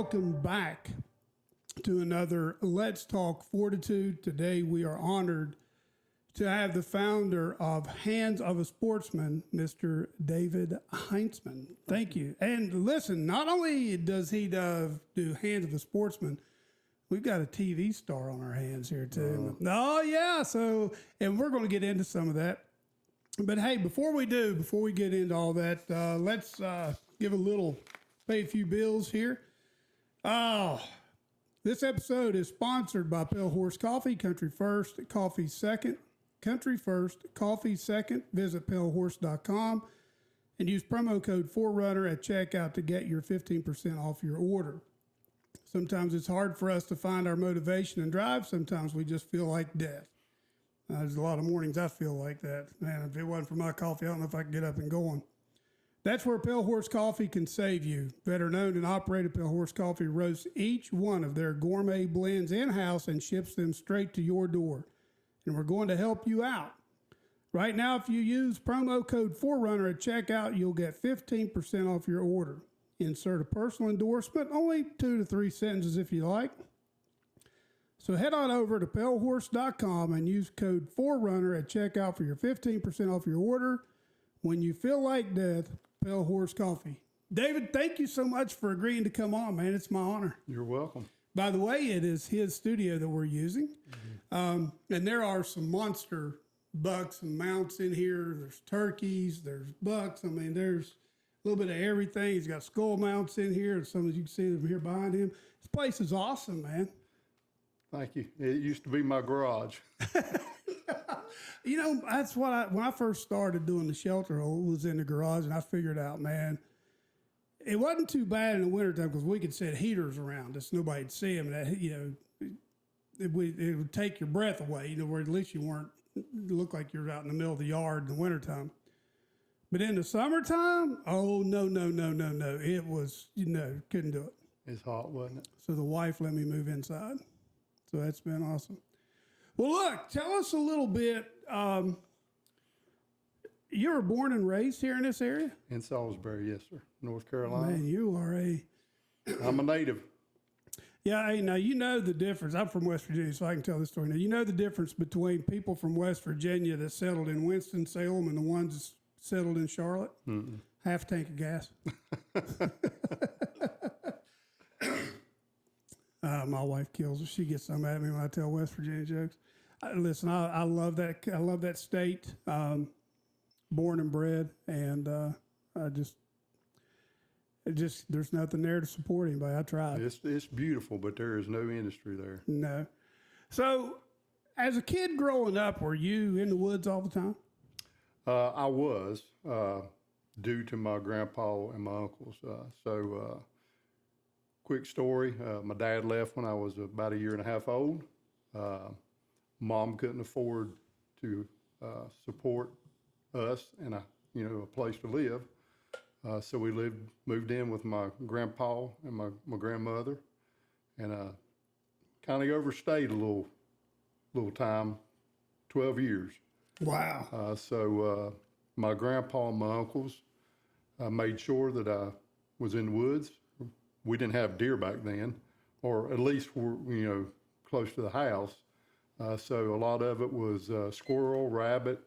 welcome back to another Let's Talk Fortitude. Today we are honored to have the founder of Hands of a Sportsman, Mr. David Hinceman. Thank you. And listen, not only does he do Hands of a Sportsman, we've got a TV star on our hands here too. Oh yeah, and we're going to get into some of that. But hey, before we get into all that, let's pay a few bills here. This episode is sponsored by Pale Horse Coffee, Country First, Coffee Second. Country First, Coffee Second. Visit palehorse.com and use promo code Forerunner at checkout to get your 15% off your order. Sometimes it's hard for us to find our motivation and drive. Sometimes we just feel like death. There's a lot of mornings I feel like that. Man, if it wasn't for my coffee, I don't know if I could get up and go on. That's where Pale Horse Coffee can save you. Veteran owned and operated, Pale Horse Coffee roasts each one of their gourmet blends in-house and ships them straight to your door. And we're going to help you out. Right now, if you use promo code Forerunner at checkout, you'll get 15% off your order. Insert a personal endorsement, only 2 to 3 sentences if you like. So head on over to palehorse.com and use code Forerunner at checkout for your 15% off your order. When you feel like death, Pale Horse Coffee. David, thank you so much for agreeing to come on, man. It's my honor. You're welcome. By the way, it is his studio that we're using. And there are some monster bucks and mounts in here. There's turkeys, there's bucks. I mean, there's a little bit of everything. He's got skull mounts in here. Some of you can see them here behind him. This place is awesome, man. Thank you. It used to be my garage. You know, that's what when I first started doing the shelter hole, it was in the garage, and I figured out, man, it wasn't too bad in the wintertime because we could set heaters around us. Nobody'd see them. That, you know, it would take your breath away, you know, where at least you weren't, look like you're out in the middle of the yard in the wintertime. But in the summertime, oh, no. It was, couldn't do it. It's hot, wasn't it? So the wife let me move inside. So that's been awesome. Well, look, tell us a little bit. You were born and raised here in this area? In Salisbury, yes, sir. North Carolina. Man, you are I'm a native. Yeah, hey, now you know the difference. I'm from West Virginia, so I can tell this story. Now, you know the difference between people from West Virginia that settled in Winston-Salem and the ones that settled in Charlotte? Mm-mm. Half a tank of gas. My wife kills her. She gets some at me when I tell West Virginia jokes. Listen, I love that. I love that state. Born and bred, and there's nothing there to support anybody. I tried. It's beautiful, but there is no industry there. No. So, as a kid growing up, were you in the woods all the time? I was, due to my grandpa and my uncles. Quick story, my dad left when I was about a year and a half old. Mom couldn't afford to support us and a place to live. So we moved in with my grandpa and my grandmother, and kind of overstayed a little time, 12 years. Wow. So my grandpa and my uncles made sure that I was in the woods. We didn't have deer back then, or at least we're, close to the house. So a lot of it was squirrel, rabbit,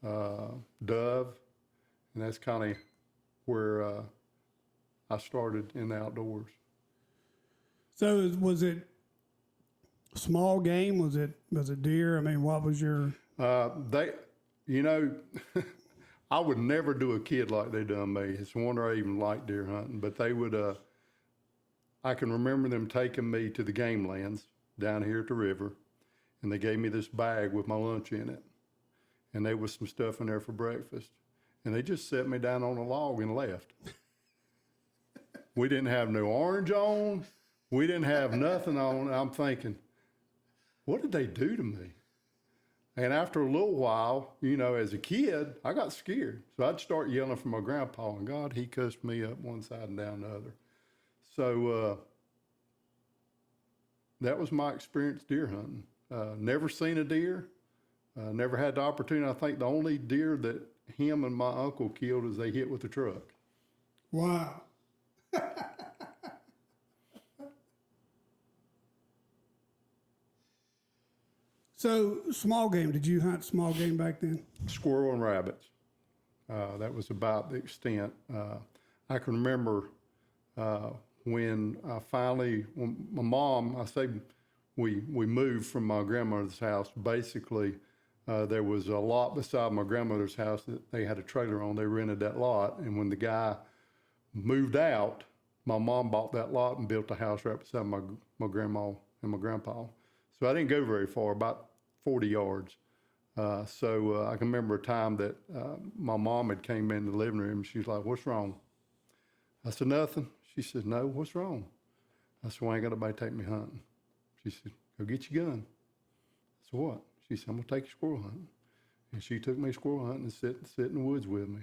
dove, and that's kind of where I started in the outdoors. So was it small game? Was it deer? I mean, what was your... I would never do a kid like they done me. It's a wonder I even like deer hunting, but they would... I can remember them taking me to the game lands down here at the river, and they gave me this bag with my lunch in it. And there was some stuff in there for breakfast. And they just set me down on a log and left. We didn't have no orange on. We didn't have nothing on. I'm thinking, what did they do to me? And after a little while, as a kid, I got scared. So I'd start yelling for my grandpa, and God, he cussed me up one side and down the other. So that was my experience deer hunting. Never seen a deer. Never had the opportunity. I think the only deer that him and my uncle killed is they hit with a truck. Wow. So small game, did you hunt small game back then? Squirrel and rabbits. That was about the extent. I can remember when my mom, we moved from my grandmother's house. Basically, there was a lot beside my grandmother's house that they had a trailer on. They rented that lot. And when the guy moved out, my mom bought that lot and built a house right beside my grandma and my grandpa. So I didn't go very far, about 40 yards. So I can remember a time that my mom had came in the living room and she's like, "What's wrong?" I said, "Nothing." She said, "No, what's wrong?" I said, "Well, I ain't got nobody take me hunting." She said, "Go get your gun." I said, "What?" She said, "I'm gonna take you squirrel hunting." And she took me squirrel hunting and sit in the woods with me.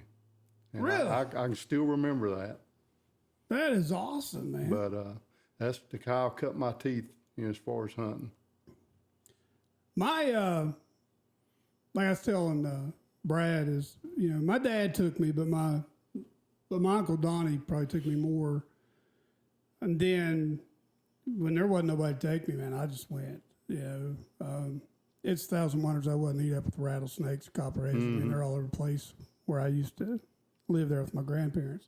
And Really? I can still remember that. That is awesome, man. But that's the cow cut my teeth, as far as hunting. My, like I was telling Brad, is, my dad took me, but my Uncle Donnie probably took me more. And then when there wasn't nobody to take me, man, I just went. It's 1,000 Wonders I wasn't eat up with rattlesnakes, copperheads, and they're all over the place where I used to live there with my grandparents.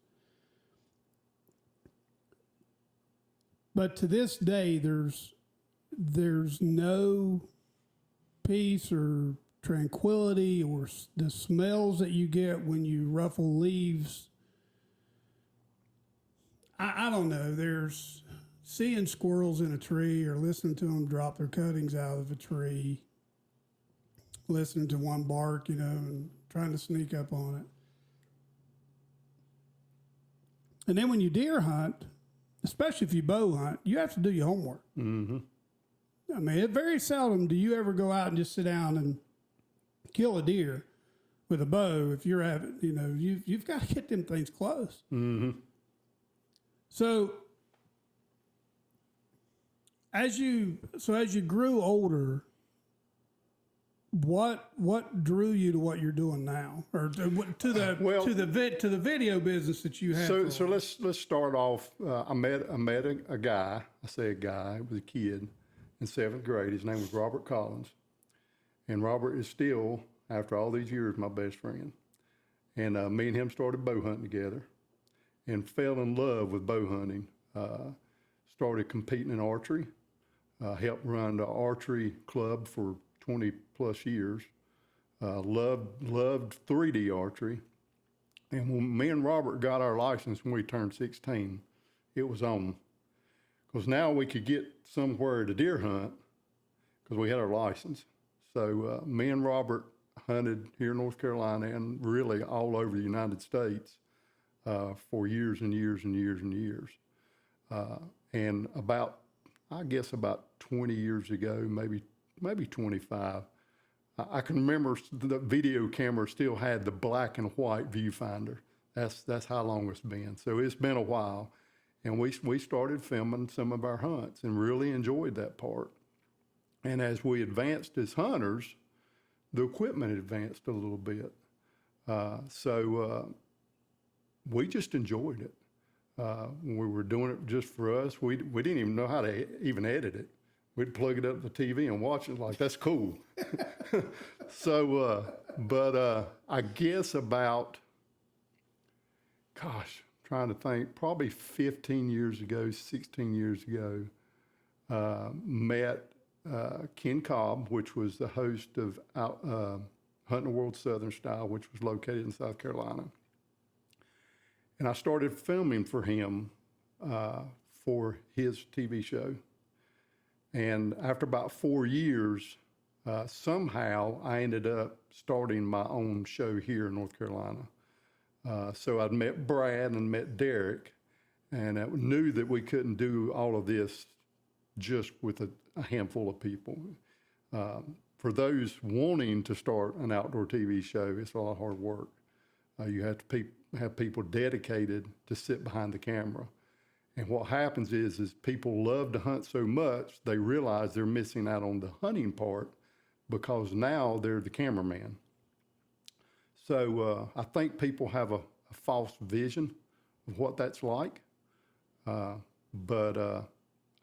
But to this day, there's no peace or tranquility or the smells that you get when you ruffle leaves. I don't know. There's seeing squirrels in a tree or listening to them drop their cuttings out of a tree, listening to one bark, and trying to sneak up on it. And then when you deer hunt, especially if you bow hunt, you have to do your homework. Mm-hmm. I mean, very seldom do you ever go out and just sit down and kill a deer with a bow. If you're having, you've got to get them things close. Mm-hmm. So as you grew older, what drew you to what you're doing now, or to the video business that you have? So let's start off. I met a guy. I say a guy. It was a kid in 7th grade. His name was Robert Collins, and Robert is still, after all these years, my best friend. And me and him started bow hunting together, and fell in love with bow hunting. Started competing in archery. Helped run the archery club for 20 plus years. Loved 3D archery. And when me and Robert got our license when we turned 16, it was on. Because now we could get somewhere to deer hunt because we had our license. So me and Robert hunted here in North Carolina and really all over the United States for years and years and years and years. And about 20 years ago, maybe 25, I can remember the video camera still had the black and white viewfinder. That's how long it's been. So it's been a while. And we started filming some of our hunts and really enjoyed that part. And as we advanced as hunters, the equipment advanced a little bit. So we just enjoyed it. When we were doing it just for us, we didn't even know how to even edit it. We'd plug it up to the TV and watch it like, that's cool. So, I guess about, trying to think, probably 15 years ago, 16 years ago, met Ken Cobb, which was the host of Hunting the World Southern Style, which was located in South Carolina. And I started filming for him for his TV show. And after about 4 years, somehow I ended up starting my own show here in North Carolina. So I'd met Brad and met Derek, and I knew that we couldn't do all of this just with a handful of people. For those wanting to start an outdoor TV show, it's a lot of hard work. You have to have people dedicated to sit behind the camera. And what happens is people love to hunt so much, they realize they're missing out on the hunting part because now they're the cameraman. So I think people have a false vision of what that's like. But I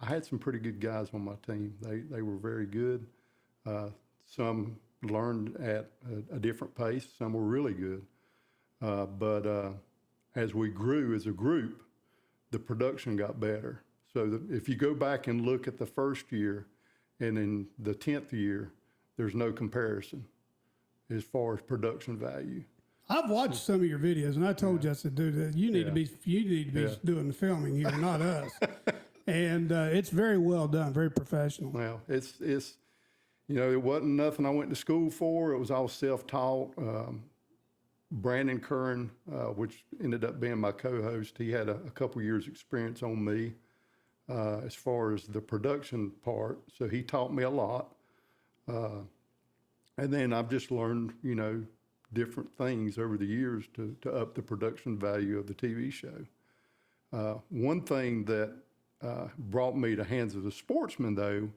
had some pretty good guys on my team. They were very good. Some learned at a different pace. Some were really good. But as we grew as a group, the production got better. So if you go back and look at the first year and in the 10th year, there's no comparison as far as production value. I've watched some of your videos, and I told you, I said, dude, you need to be doing the filming here, not us. And it's very well done, very professional. Well, it's it wasn't nothing I went to school for. It was all self-taught. Brandon Curran, which ended up being my co-host, he had a couple years experience on me as far as the production part. So he taught me a lot. And then I've just learned, different things over the years to up the production value of the TV show. One thing that brought me to Hands of the Sportsman, though,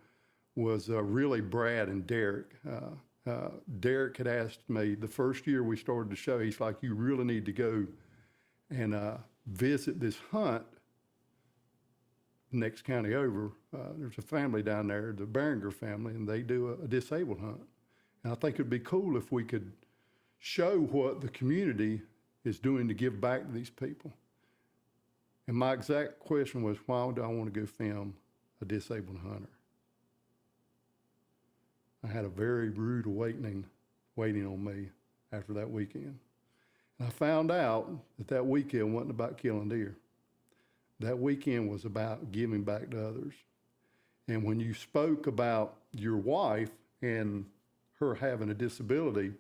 was really Brad and Derek. Derek had asked me the first year we started the show, he's like, you really need to go and visit this hunt next county over. There's a family down there, the Behringer family, and they do a disabled hunt. And I think it'd be cool if we could show what the community is doing to give back to these people. And my exact question was, why do I want to go film a disabled hunter? I had a very rude awakening waiting on me after that weekend. And I found out that weekend wasn't about killing deer. That weekend was about giving back to others. And when you spoke about your wife and her having a disability,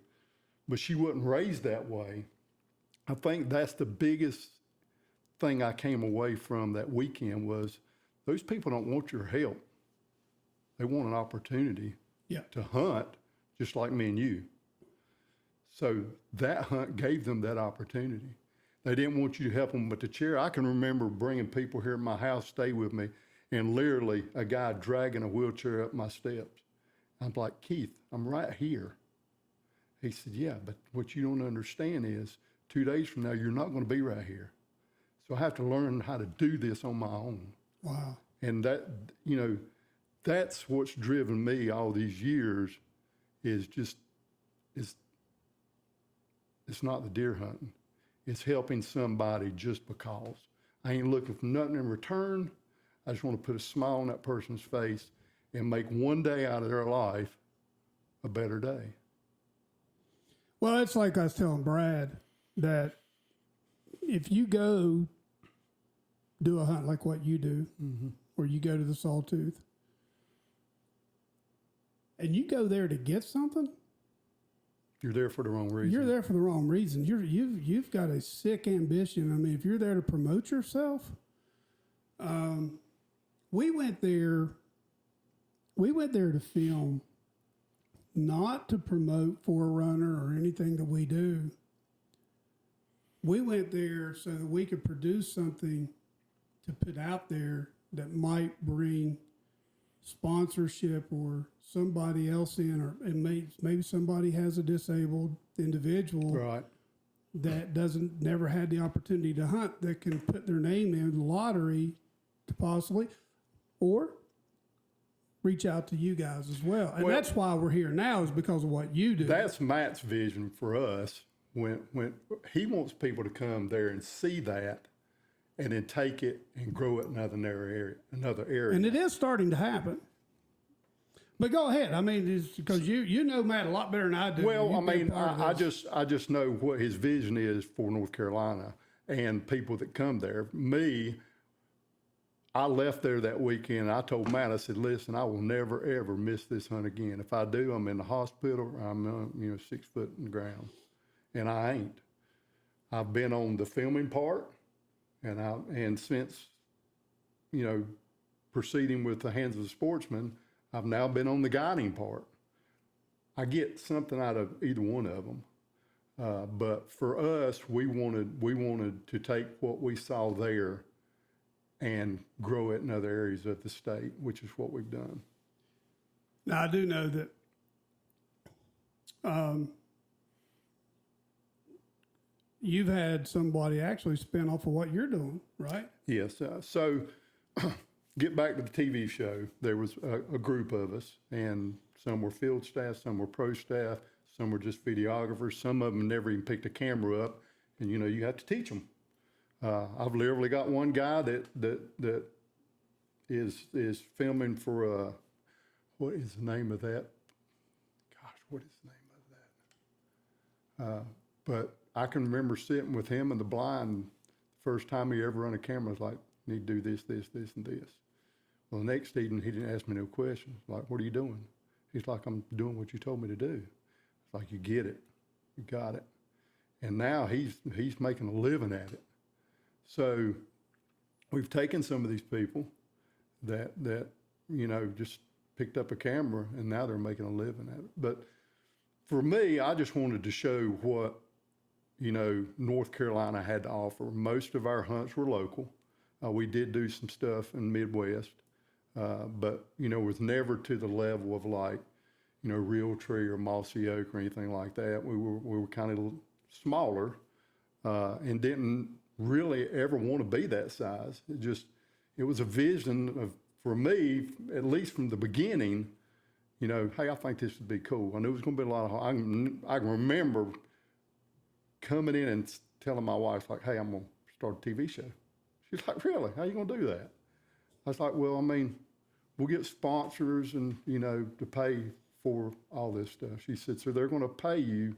but she wasn't raised that way, I think that's the biggest thing I came away from that weekend was those people don't want your help. They want an opportunity to hunt just like me and you. So that hunt gave them that opportunity. They didn't want you to help them with the chair. I can remember bringing people here at my house, stay with me, and literally a guy dragging a wheelchair up my steps. I'm like, Keith, I'm right here. He said, yeah, but what you don't understand is 2 days from now, you're not going to be right here. So I have to learn how to do this on my own. Wow. And that, that's what's driven me all these years is just, it's not the deer hunting. It's helping somebody just because. I ain't looking for nothing in return. I just want to put a smile on that person's face and make one day out of their life a better day. Well, it's like I was telling Brad that if you go do a hunt like what you do, or you go to the Sawtooth, and you go there to get something, you're there for the wrong reason. You're there for the wrong reason. You've got a sick ambition. I mean, if you're there to promote yourself, we went there to film, not to promote Forerunner or anything that we do. We went there so that we could produce something to put out there that might bring sponsorship or somebody else in, or maybe somebody has a disabled individual that never had the opportunity to hunt, that can put their name in the lottery to possibly, or reach out to you guys as well. And that's why we're here now, is because of what you do. That's Matt's vision for us. When he wants people to come there and see that, and then take it and grow it in another area. And it is starting to happen. But go ahead. I mean, it's because you know Matt a lot better than I do. Well, I mean, I just know what his vision is for North Carolina and people that come there. Me, I left there that weekend. I told Matt, I said, listen, I will never, ever miss this hunt again. If I do, I'm in the hospital, or I'm 6 foot in the ground. And I ain't. I've been on the filming part, and since, proceeding with the Hands of the Sportsman, I've now been on the guiding part. I get something out of either one of them. But for us, we wanted to take what we saw there and grow it in other areas of the state, which is what we've done. Now, I do know that you've had somebody actually spin off of what you're doing, right? Yes. So get back to the TV show. There was a group of us, and Some were field staff, some were pro staff, some were just videographers. Some of them never even picked a camera up, and you have to teach them. I've literally got one guy that is filming for what is the name of that? Gosh, what is the name of that? But I can remember sitting with him in the blind the first time he ever run a camera. I was like, "You need to do this, this, this, and this." Well, the next evening he didn't ask me no questions. Like, "What are you doing?" He's like, "I'm doing what you told me to do." It's like, "You get it, you got it." And now he's making a living at it. So we've taken some of these people that just picked up a camera, and now they're making a living at it. But for me, I just wanted to show what North Carolina had to offer. Most of our hunts were local. We did do some stuff in Midwest, but was never to the level of like Realtree or Mossy Oak or anything like that. We were kind of smaller and didn't really ever want to be that size. It was a vision of, for me, at least from the beginning, hey, I think this would be cool. I knew it was going to be a lot of, I can remember coming in and telling my wife, like, "Hey, I'm going to start a TV show." She's like, "Really? How are you going to do that?" I was like, "Well, I mean, we'll get sponsors and, to pay for all this stuff." She said, "So they're going to pay you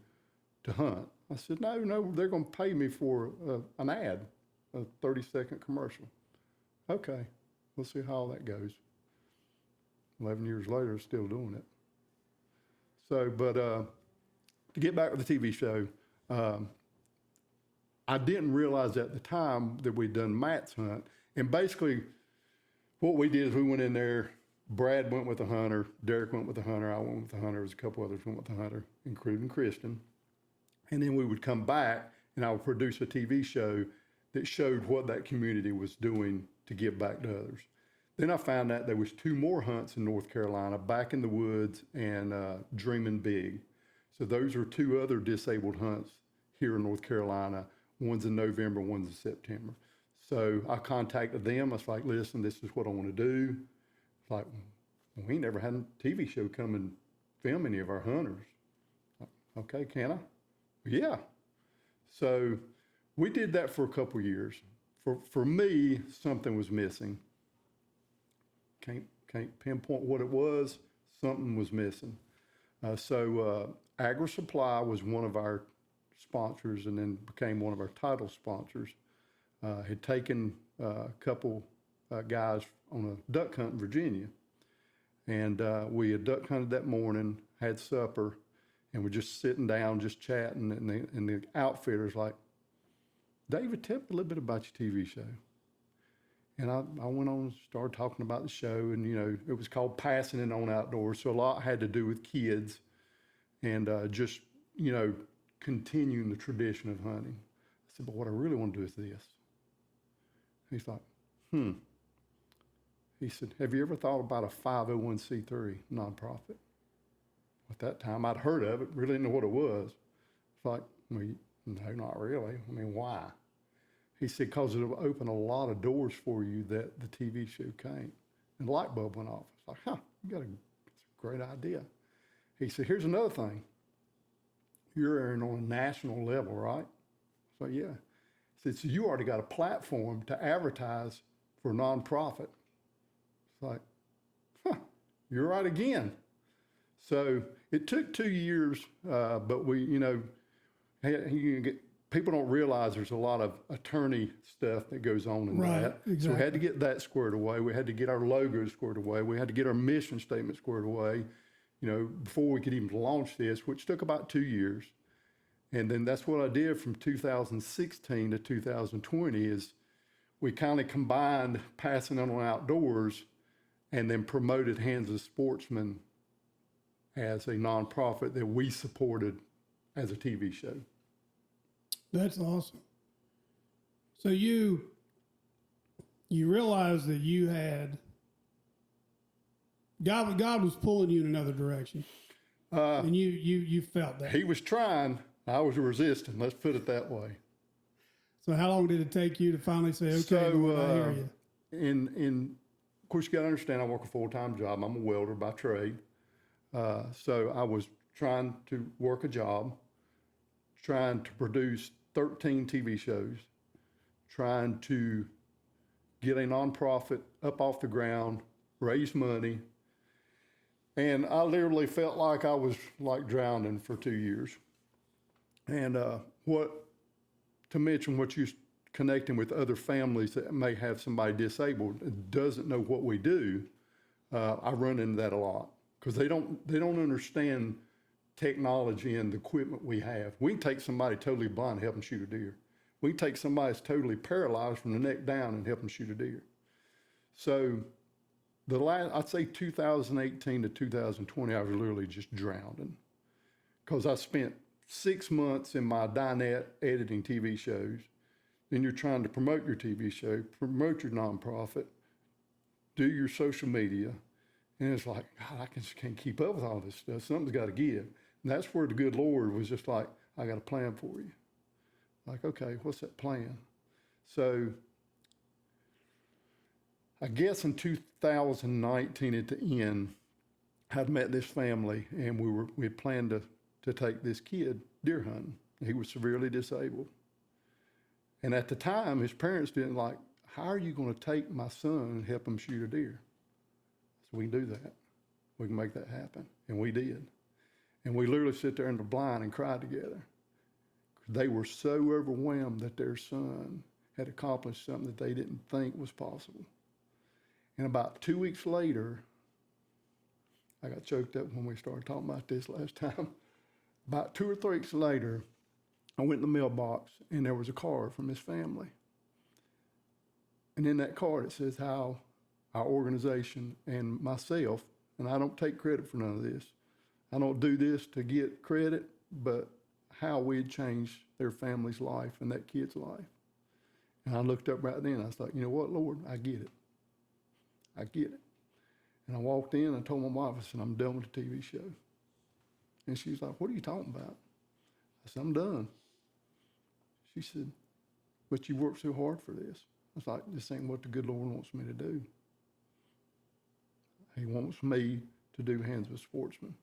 to hunt?" I said, No, they're going to pay me for an ad, a 30-second commercial." "Okay, we'll see how all that goes." 11 years later, still doing it. So, but to get back to the TV show, I didn't realize at the time that we'd done Matt's hunt. And basically, what we did is we went in there. Brad went with the hunter. Derek went with the hunter. I went with the hunter. There was a couple others went with the hunter, including Kristen. And then we would come back, and I would produce a TV show that showed what that community was doing to give back to others. Then I found out there was 2 more hunts in North Carolina, Back in the Woods and Dreaming Big. So those are 2 other disabled hunts here in North Carolina. One's in November, one's in September. So I contacted them. I was like, "Listen, this is what I want to do." It's like, "We ain't never had a TV show come and film any of our hunters." Like, "Okay, can I?" "Yeah." So we did that for a couple years. For me, something was missing. Can't pinpoint what it was. Something was missing. So Agri Supply was one of our sponsors, and then became one of our title sponsors. Had taken a couple guys on a duck hunt in Virginia, and we had duck hunted that morning, had supper, and we're just sitting down, just chatting, and the outfitter's like, "David, tell me a little bit about your TV show." And I went on and started talking about the show, and it was called Passing It On Outdoors, so a lot had to do with kids, and just continuing the tradition of hunting. I said, "But what I really want to do is this." He's like, He said, "Have you ever thought about a 501c3 nonprofit?" At that time, I'd heard of it, really didn't know what it was. It's like, "Well, no, not really. I mean, why?" He said, "Because it'll open a lot of doors for you that the TV show can't." And the light bulb went off. It's like, it's a great idea. He said, "Here's another thing. You're on a national level, right?" So, yeah. He said, "So you already got a platform to advertise for a nonprofit." It's like, you're right again. So it took 2 years, but we, people don't realize there's a lot of attorney stuff that goes on in that. Exactly. So we had to get that squared away. We had to get our logo squared away. We had to get our mission statement squared away, before we could even launch this, which took about 2 years. And then that's what I did from 2016 to 2020 is we kind of combined Passing It On Outdoors and then promoted Hands of Sportsman as a nonprofit that we supported as a TV show. That's awesome. So you realized that you had God was pulling you in another direction, and you felt that. He was trying. I was resisting. Let's put it that way. So how long did it take you to finally say, "Okay, Lord, I hear you"? Of course, you got to understand, I work a full-time job. I'm a welder by trade. So I was trying to work a job, trying to produce 13 TV shows, trying to get a nonprofit up off the ground, raise money. And I literally felt like I was like drowning for 2 years. And to mention what you connecting with other families that may have somebody disabled and doesn't know what we do, I run into that a lot because they don't understand technology and the equipment we have. We can take somebody totally blind and help them shoot a deer. We can take somebody that's totally paralyzed from the neck down and help them shoot a deer. So I'd say 2018 to 2020, I was literally just drowning because I spent 6 months in my dinette editing TV shows. Then you're trying to promote your TV show, promote your nonprofit, do your social media. And it's like, God, I just can't keep up with all this stuff. Something's got to give. And that's where the good Lord was just like, I got a plan for you. Like, okay, what's that plan? So I guess in 2019 at the end, I'd met this family and we had planned to take this kid deer hunting. He was severely disabled. And at the time, his parents didn't like, how are you going to take my son and help him shoot a deer? So we can do that. We can make that happen. And we did. And we literally sit there in the blind and cried together. They were so overwhelmed that their son had accomplished something that they didn't think was possible. And about 2 weeks later, I got choked up when we started talking about this last time. About 2 or 3 weeks later, I went in the mailbox and there was a card from his family. And in that card, it says how our organization and myself, and I don't take credit for none of this. I don't do this to get credit, but how we had changed their family's life and that kid's life. And I looked up right then, I was like, you know what, Lord, I get it. I get it. And I walked in and told my wife, I said, I'm done with the TV show. And she's like, what are you talking about? I said, I'm done. She said, but you worked so hard for this. I was like, this ain't what the good Lord wants me to do. He wants me to do Hands of a Sportsman.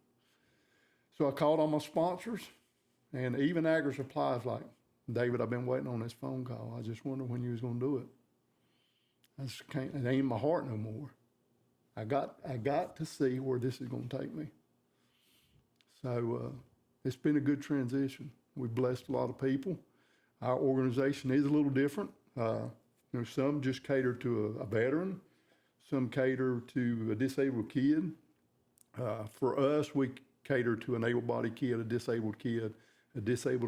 So I called on my sponsors, and even Agris replies like, David, I've been waiting on this phone call. I just wonder when you was going to do it. I just can't, it ain't in my heart no more. I got to see where this is going to take me. So it's been a good transition. We've blessed a lot of people. Our organization is a little different. Some just cater to a veteran. Some cater to a disabled kid. For us, we cater to an able-bodied kid, a disabled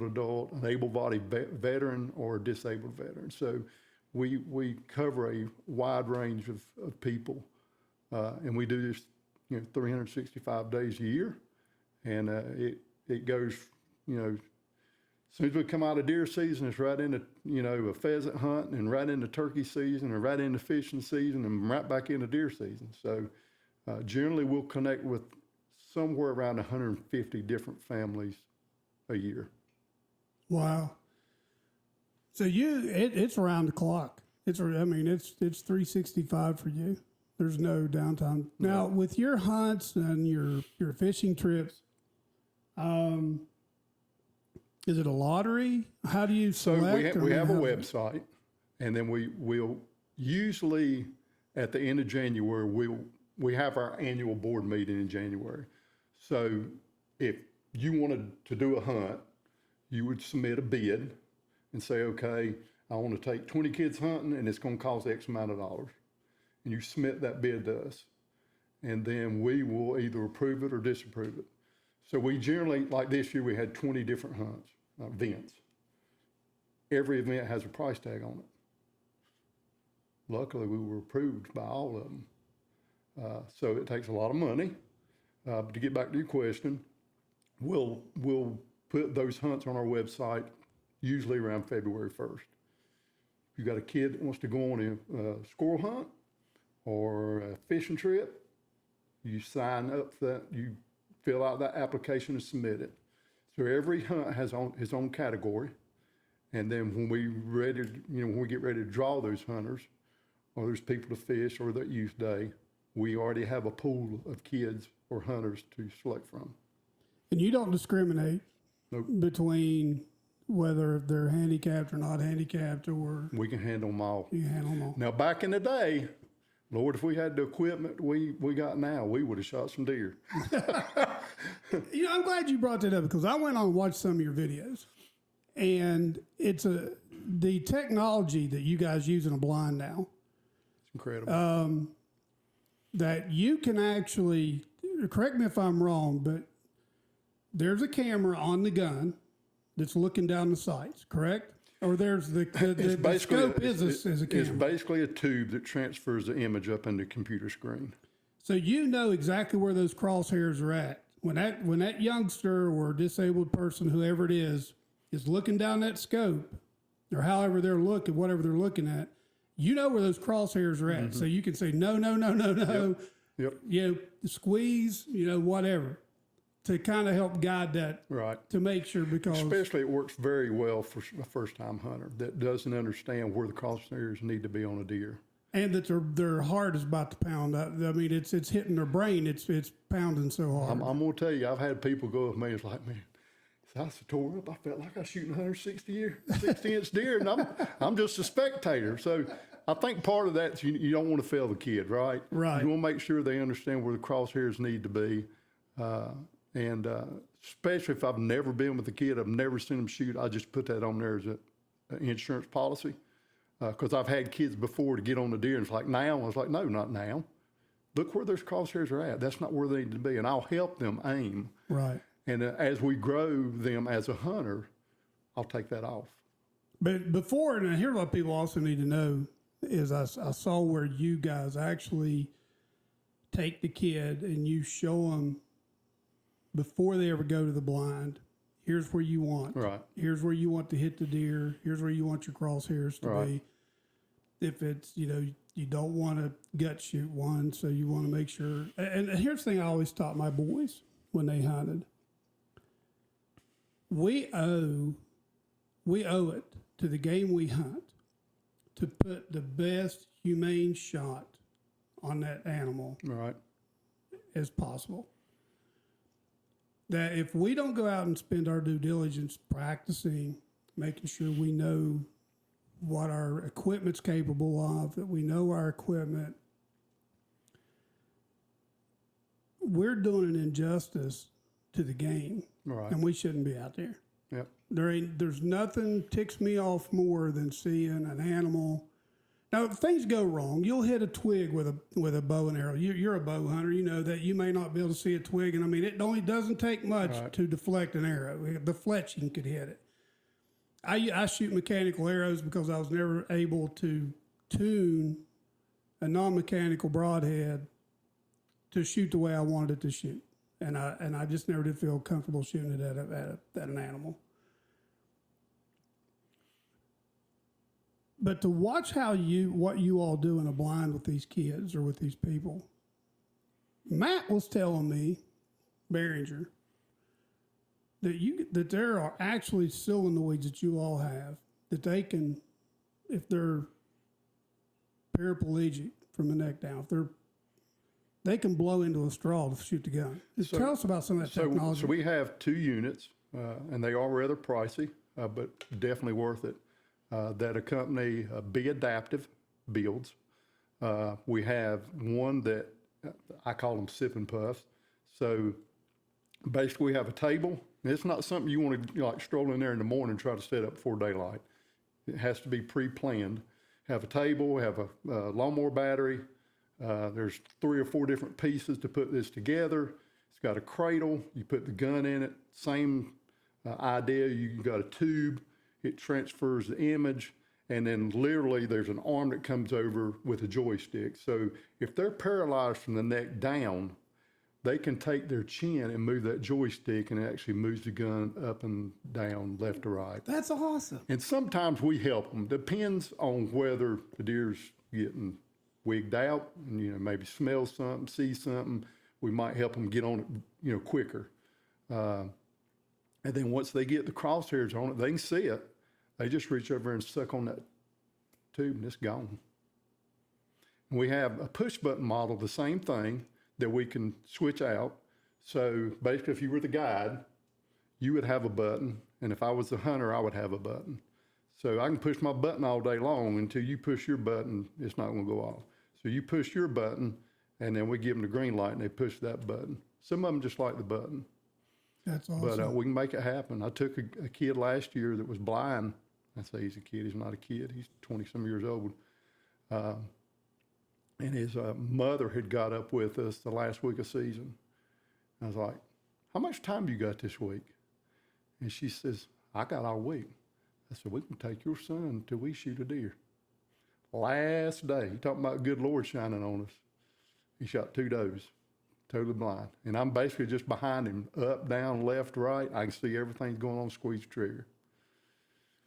adult, an able-bodied veteran, or a disabled veteran. So we cover a wide range of people, and we do this 365 days a year, and it goes, as soon as we come out of deer season, it's right into, a pheasant hunt and right into turkey season and right into fishing season and right back into deer season. So generally we'll connect with somewhere around 150 different families a year. Wow. So it's around the clock. It's 365 for you. There's no downtime. Now with your hunts and your fishing trips, is it a lottery? How do you select? So we have a website, and then we'll usually at the end of January, we have our annual board meeting in January. So if you wanted to do a hunt, you would submit a bid and say, okay, I want to take 20 kids hunting and it's going to cost X amount of dollars. And you submit that bid to us. And then we will either approve it or disapprove it. So we generally, like this year, we had 20 different hunts, events. Every event has a price tag on it. Luckily, we were approved by all of them. So it takes a lot of money. But to get back to your question, we'll put those hunts on our website usually around February 1st. If you got a kid that wants to go on a squirrel hunt or a fishing trip, you sign up for that, you fill out that application and submit it. So every hunt has his own category. And then when we get ready to draw those hunters or those people to fish or that youth day, we already have a pool of kids for hunters to select from. And you don't discriminate Nope. between whether they're handicapped or not handicapped, or We can handle them all. you handle them all. Now, back in the day, Lord, if we had the equipment we got now, we would have shot some deer. You know, I'm glad you brought that up because I went on and watched some of your videos, and the technology that you guys use in a blind now, It's incredible. that you can actually, correct me if I'm wrong, but there's a camera on the gun that's looking down the sights, correct? Or there's the scope is a camera. It's basically a tube that transfers the image up into the computer screen. So you know exactly where those crosshairs are at. When that youngster or disabled person, whoever it is looking down that scope, or however they're looking, whatever they're looking at, you know where those crosshairs are at. So you can say, no, Yep. you know, squeeze, you know, whatever, to kind of help guide that, Right. to make sure, because Especially it works very well for a first-time hunter that doesn't understand where the crosshairs need to be on a deer. and that their heart is about to pound. I mean, it's hitting their brain. It's pounding so hard. I'm going to tell you, I've had people go with me. It's like, man, I was tore up. I felt like I was shooting 60-inch deer, and I'm just a spectator. So I think part of that is you don't want to fail the kid, right? Right. You want to make sure they understand where the crosshairs need to be. And especially if I've never been with a kid, I've never seen them shoot, I just put that on there as an insurance policy. Because I've had kids before to get on the deer, and it's like, now? I was like, no, not now. Look where those crosshairs are at. That's not where they need to be. And I'll help them aim. Right. And as we grow them as a hunter, I'll take that off. But before, and here's what people also need to know, is I saw where you guys actually take the kid and you show them before they ever go to the blind, here's where you want. Right. Here's where you want to hit the deer. Here's where you want your crosshairs to be. If it's, you know, you don't want to gut shoot one, so you want to make sure. And here's the thing I always taught my boys when they hunted. We owe it to the game we hunt to put the best humane shot on that animal Right. as possible. That if we don't go out and spend our due diligence practicing, making sure we know what our equipment's capable of, that we know our equipment, we're doing an injustice to the game. Right. And we shouldn't be out there. Yep. There's nothing ticks me off more than seeing an animal. Now, if things go wrong, you'll hit a twig with a bow and arrow. You're a bow hunter. You know that you may not be able to see a twig, and I mean it doesn't take much to deflect an arrow. The fletching could hit it. I shoot mechanical arrows because I was never able to tune a non-mechanical broadhead to shoot the way I wanted it to shoot. And I just never did feel comfortable shooting it at an animal. But to watch what you all do in a blind with these kids or with these people, Matt was telling me, Behringer, that there are actually solenoids that you all have that they can, if they're paraplegic from the neck down, they can blow into a straw to shoot the gun. Tell us about some of that technology. So we have 2 units, and they are rather pricey, but definitely worth it, that a company, Be Adaptive, builds. We have one that I call them sip and puffs. So basically we have a table. And it's not something you want to like stroll in there in the morning and try to set up before daylight. It has to be pre-planned. Have a table, have a lawnmower battery. There's 3 or 4 different pieces to put this together. It's got a cradle. You put the gun in it. Same idea. You got a tube. It transfers the image. And then literally there's an arm that comes over with a joystick. So if they're paralyzed from the neck down, they can take their chin and move that joystick, and it actually moves the gun up and down, left to right. That's awesome. And sometimes we help them. Depends on whether the deer's getting wigged out and, maybe smell something, see something. We might help them get on it, quicker. And then once they get the crosshairs on it, they can see it. They just reach over and suck on that tube and it's gone. And we have a push button model, the same thing, that we can switch out. So basically, if you were the guide, you would have a button, and if I was the hunter, I would have a button. So I can push my button all day long until you push your button, it's not going to go off. So you push your button, and then we give them the green light, and they push that button. Some of them just like the button. That's awesome. But we can make it happen. I took a kid last year that was blind. I say he's a kid. He's not a kid. He's 20-some years old. And his mother had got up with us the last week of season. I was like, how much time you got this week? And she says, I got all week. I said, we can take your son till we shoot a deer. Last day, he talking about good Lord shining on us. He shot 2 does, totally blind. And I'm basically just behind him, up, down, left, right. I can see everything going on, squeeze the trigger.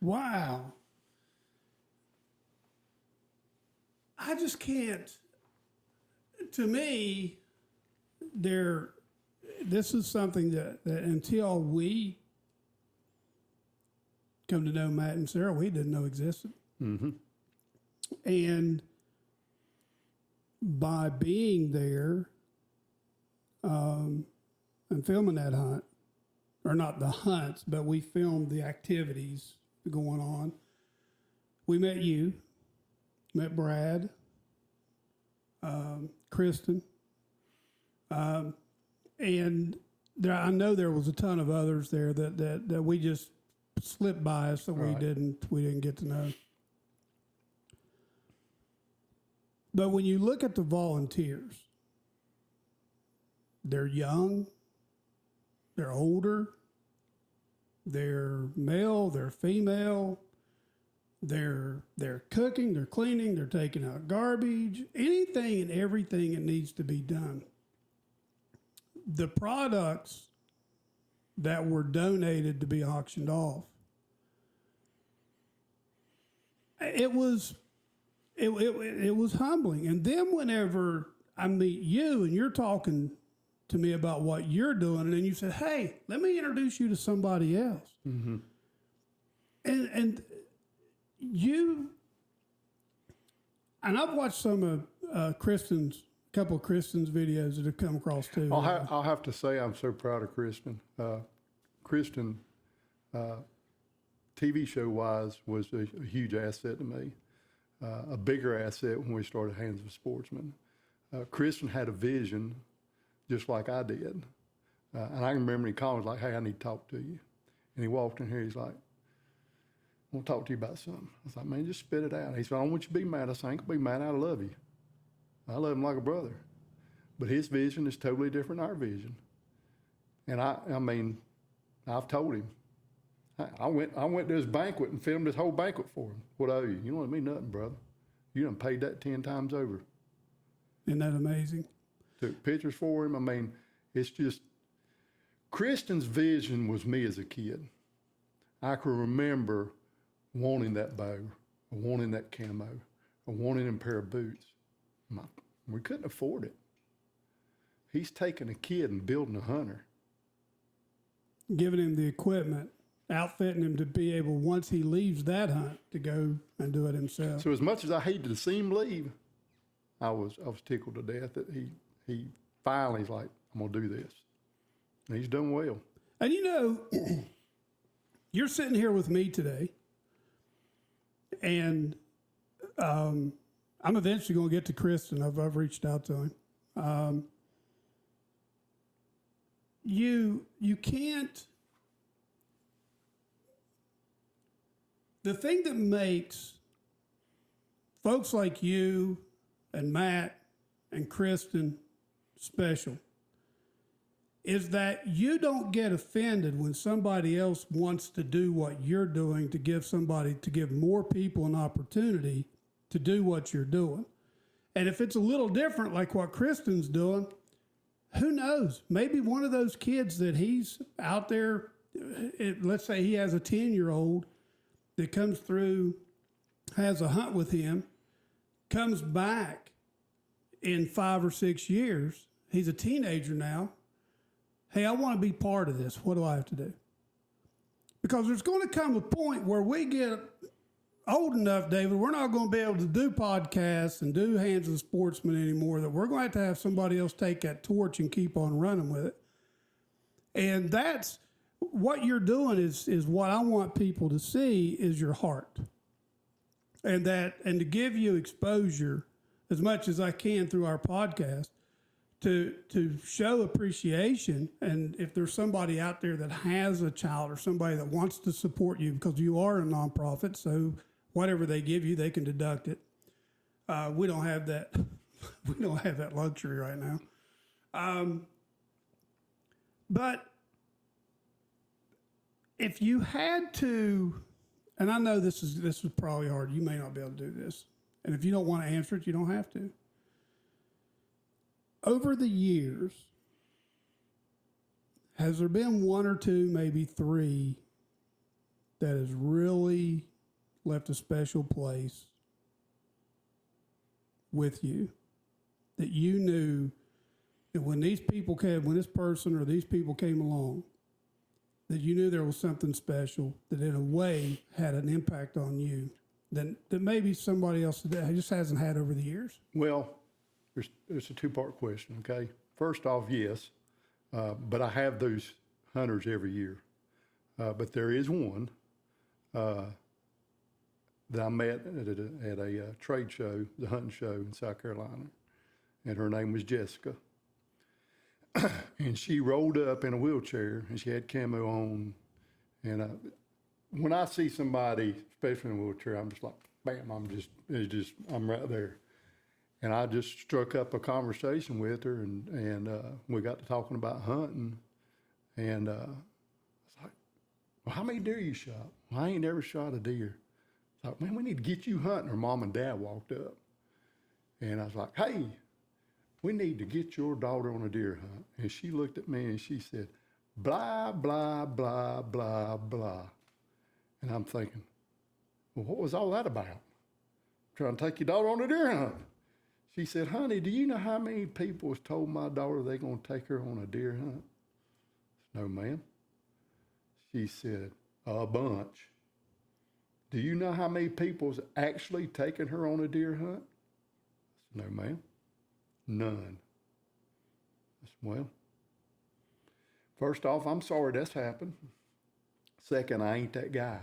Wow. I just can't. To me, this is something that until we come to know Matt and Sarah, we didn't know existed. Mm-hmm. And by being there and filming that hunt, or not the hunts, but we filmed the activities going on. We met you, met Brad, Kristen, and I know there was a ton of others there that we just slipped by us that Right. we didn't get to know. But when you look at the volunteers, they're young, they're older, they're male, they're female, they're cooking, they're cleaning, they're taking out garbage, anything and everything that needs to be done. The products that were donated to be auctioned off, it was humbling. And then whenever I meet you and you're talking to me about what you're doing, and then you said, hey, let me introduce you to somebody else. Mm-hmm. And I've watched some of Kristen's, a couple of Kristen's videos that have come across too. I'll have to say I'm so proud of Kristen. Kristen, TV show wise, was a huge asset to me. A bigger asset when we started Hands of Sportsman. Kristen had a vision just like I did. And I can remember he called me, like, hey, I need to talk to you. And he walked in here, he's like, I want to talk to you about something. I was like, man, just spit it out. He said, I don't want you to be mad. I said, I ain't gonna be mad, I love you. I love him like a brother. But his vision is totally different than our vision. And I mean, I've told him. I went to his banquet and filmed his whole banquet for him. What owe you? You don't owe me nothing, brother. You done paid that 10 times over. Isn't that amazing? Took pictures for him. I mean, it's just, Kristen's vision was me as a kid. I can remember wanting that bow, or wanting that camo, or wanting a pair of boots. We couldn't afford it. He's taking a kid and building a hunter. Giving him the equipment, outfitting him to be able, once he leaves that hunt, to go and do it himself. So as much as I hated to see him leave, I was tickled to death that he finally's like, I'm gonna do this. And he's done well. And you know, you're sitting here with me today, and I'm eventually going to get to Kristen. I've reached out to him. You can't. The thing that makes folks like you and Matt and Kristen special is that you don't get offended when somebody else wants to do what you're doing, to give more people an opportunity to do what you're doing. And if it's a little different, like what Kristen's doing, who knows? Maybe one of those kids that he's out there, let's say he has a 10-year-old that comes through, has a hunt with him, comes back in 5 or 6 years. He's a teenager now. Hey, I want to be part of this. What do I have to do? Because there's going to come a point where we get old enough, David, we're not going to be able to do podcasts and do Hands of the Sportsman anymore, that we're going to have somebody else take that torch and keep on running with it. And that's what you're doing is what I want people to see is your heart. And to give you exposure as much as I can through our podcast to show appreciation. And if there's somebody out there that has a child or somebody that wants to support you, because you are a nonprofit, so whatever they give you, they can deduct it. We don't have that. We don't have that luxury right now. But if you had to, and I know this is probably hard. You may not be able to do this. And if you don't want to answer it, you don't have to. Over the years, has there been one or two, maybe three, that has really left a special place with you? That you knew that when these people came, when this person or these people came along, that you knew there was something special that in a way had an impact on you that maybe somebody else just hasn't had over the years? Well, it's a two-part question, okay? First off, yes, but I have those hunters every year. But there is one that I met at a trade show, the hunting show in South Carolina, and her name was Jessica. And she rolled up in a wheelchair, and she had camo on. And when I see somebody, especially in a wheelchair, I'm just like, bam, I'm right there. And I just struck up a conversation with her, and we got to talking about hunting. And I was like, well, how many deer you shot? Well, I ain't never shot a deer. I was like, man, we need to get you hunting. Her mom and dad walked up. And I was like, hey, we need to get your daughter on a deer hunt. And she looked at me and she said, blah, blah, blah, blah, blah. And I'm thinking, well, what was all that about? Trying to take your daughter on a deer hunt. She said, honey, do you know how many people has told my daughter they're going to take her on a deer hunt? No, ma'am. She said, a bunch. Do you know how many people's actually taken her on a deer hunt? No, ma'am. None. Well, first off, I'm sorry that's happened. Second, I ain't that guy.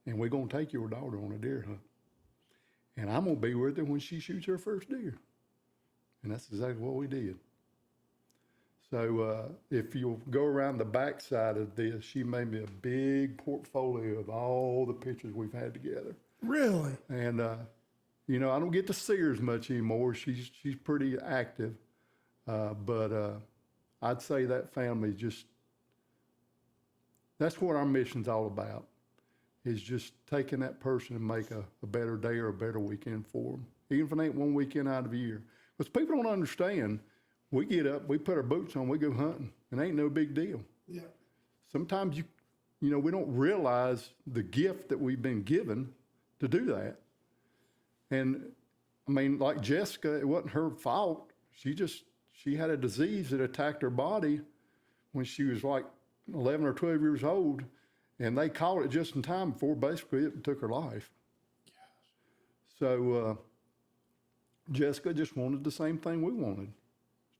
And we're going to take your daughter on a deer hunt. And I'm going to be with her when she shoots her first deer. And that's exactly what we did. So if you'll go around the backside of this, she made me a big portfolio of all the pictures we've had together. Really? And, I don't get to see her as much anymore. She's pretty active. But I'd say that family that's what our mission's all about, is just taking that person and make a better day or a better weekend for them, even if it ain't one weekend out of the year. Because people don't understand, we get up, we put our boots on, we go hunting, and it ain't no big deal. Yeah. Sometimes we don't realize the gift that we've been given to do that. And I mean, like Jessica, it wasn't her fault. She had a disease that attacked her body when she was like 11 or 12 years old. And they caught it just in time before basically it took her life. Yes. So Jessica just wanted the same thing we wanted,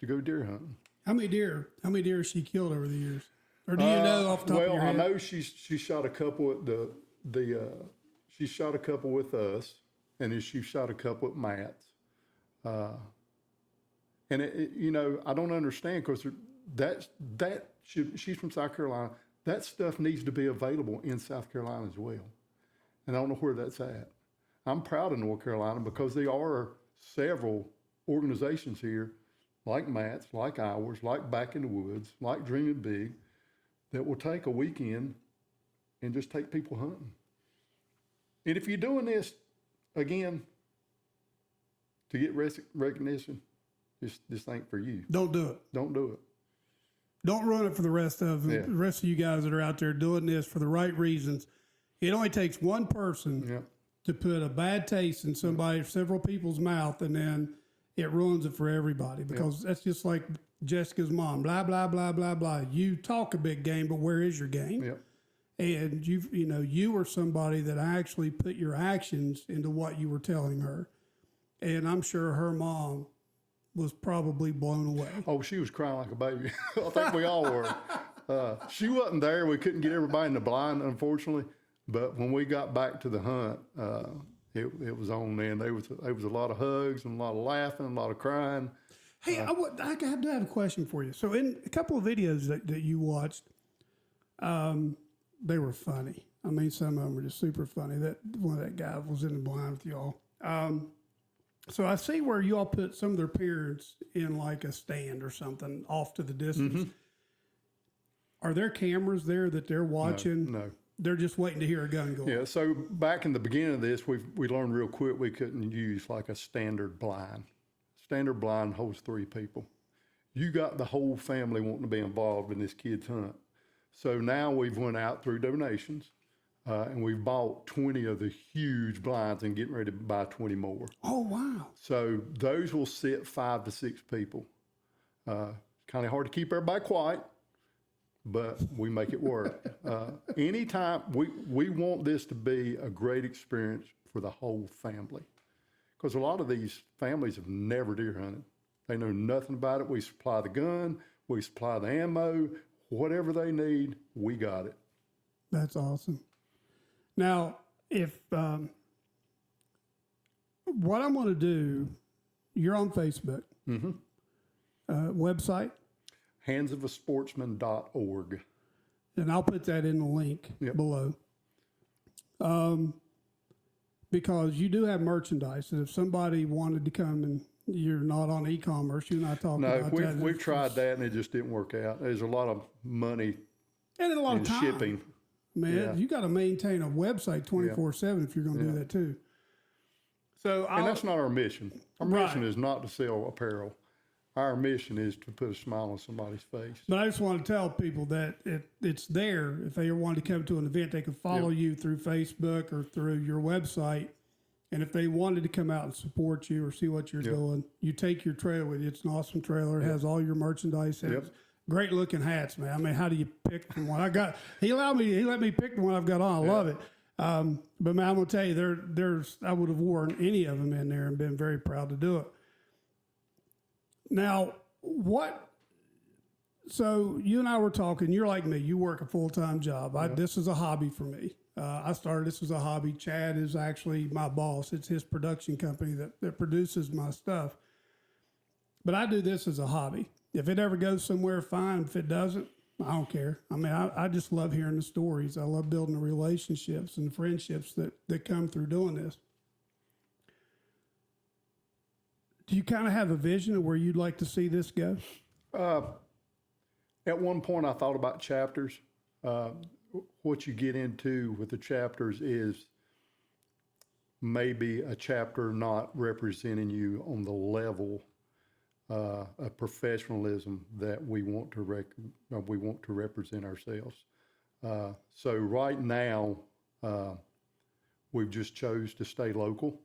to go deer hunting. How many deer has she killed over the years? Or do you know off the top of your head? Well, I know she shot a couple at she shot a couple with us, and then she shot a couple at Matt's. And I don't understand, because she's from South Carolina. That stuff needs to be available in South Carolina as well. And I don't know where that's at. I'm proud of North Carolina because there are several organizations here, like Matt's, like ours, like Back in the Woods, like Dreaming Big, that will take a weekend and just take people hunting. And if you're doing this, again, to get recognition, this ain't for you. Don't do it. Don't do it. Don't run it for the rest of them. Yeah. The rest of you guys that are out there doing this for the right reasons. It only takes one person to put a bad taste in several people's mouth, and then it ruins it for everybody, because that's just like Jessica's mom, blah, blah, blah, blah, blah. You talk a big game, but where is your game? Yep. And you were somebody that actually put your actions into what you were telling her. And I'm sure her mom was probably blown away. Oh, she was crying like a baby. I think we all were. She wasn't there. We couldn't get everybody in the blind, unfortunately. But when we got back to the hunt, it was on then. There was a lot of hugs and a lot of laughing, a lot of crying. Hey, I have to have a question for you. So in a couple of videos that you watched, they were funny. I mean, some of them were just super funny. That one of that guy was in the blind with y'all. So I see where you all put some of their parents in like a stand or something off to the distance. Mm-hmm. Are there cameras there that they're watching? No. They're just waiting to hear a gun go off. Yeah, so back in the beginning of this, we learned real quick we couldn't use like a standard blind. Standard blind holds 3 people. You got the whole family wanting to be involved in this kid's hunt. So now we've went out through donations, and we've bought 20 of the huge blinds and getting ready to buy 20 more. Oh, wow. So those will sit 5 to 6 people. Kind of hard to keep everybody quiet, but we make it work. Anytime, we want this to be a great experience for the whole family. Because a lot of these families have never deer hunted. They know nothing about it. We supply the gun, we supply the ammo, whatever they need, we got it. That's awesome. Now, if what I'm going to do, you're on Facebook. Mm-hmm. Website? handsofasportsman.org. And I'll put that in the link below. Because you do have merchandise. And if somebody wanted to come and you're not on e-commerce, you're not talking about that. No, we've tried that and it just didn't work out. There's a lot of money and a lot of time. Shipping. Man, you got to maintain a website 24/7 if you're going to do that too. So, and that's not our mission. Our mission is not to sell apparel. Our mission is to put a smile on somebody's face. But I just want to tell people that it's there. If they want to come to an event, they can follow you through Facebook or through your website. And if they wanted to come out and support you or see what you're doing, you take your trailer with you. It's an awesome trailer. It has all your merchandise. Great looking hats, man. I mean, how do you pick the one? He let me pick the one I've got on. I love it. But man, I'm gonna tell you, I would have worn any of them in there and been very proud to do it. Now, so you and I were talking, you're like me, you work a full-time job. This is a hobby for me. I started this as a hobby. Chad is actually my boss. It's his production company that produces my stuff. But I do this as a hobby. If it ever goes somewhere, fine. If it doesn't, I don't care. I mean, I just love hearing the stories. I love building the relationships and the friendships that come through doing this. Do you kind of have a vision of where you'd like to see this go? At one point, I thought about chapters. What you get into with the chapters is maybe a chapter not representing you on the level of professionalism that we want to represent ourselves. So right now, we've just chose to stay local.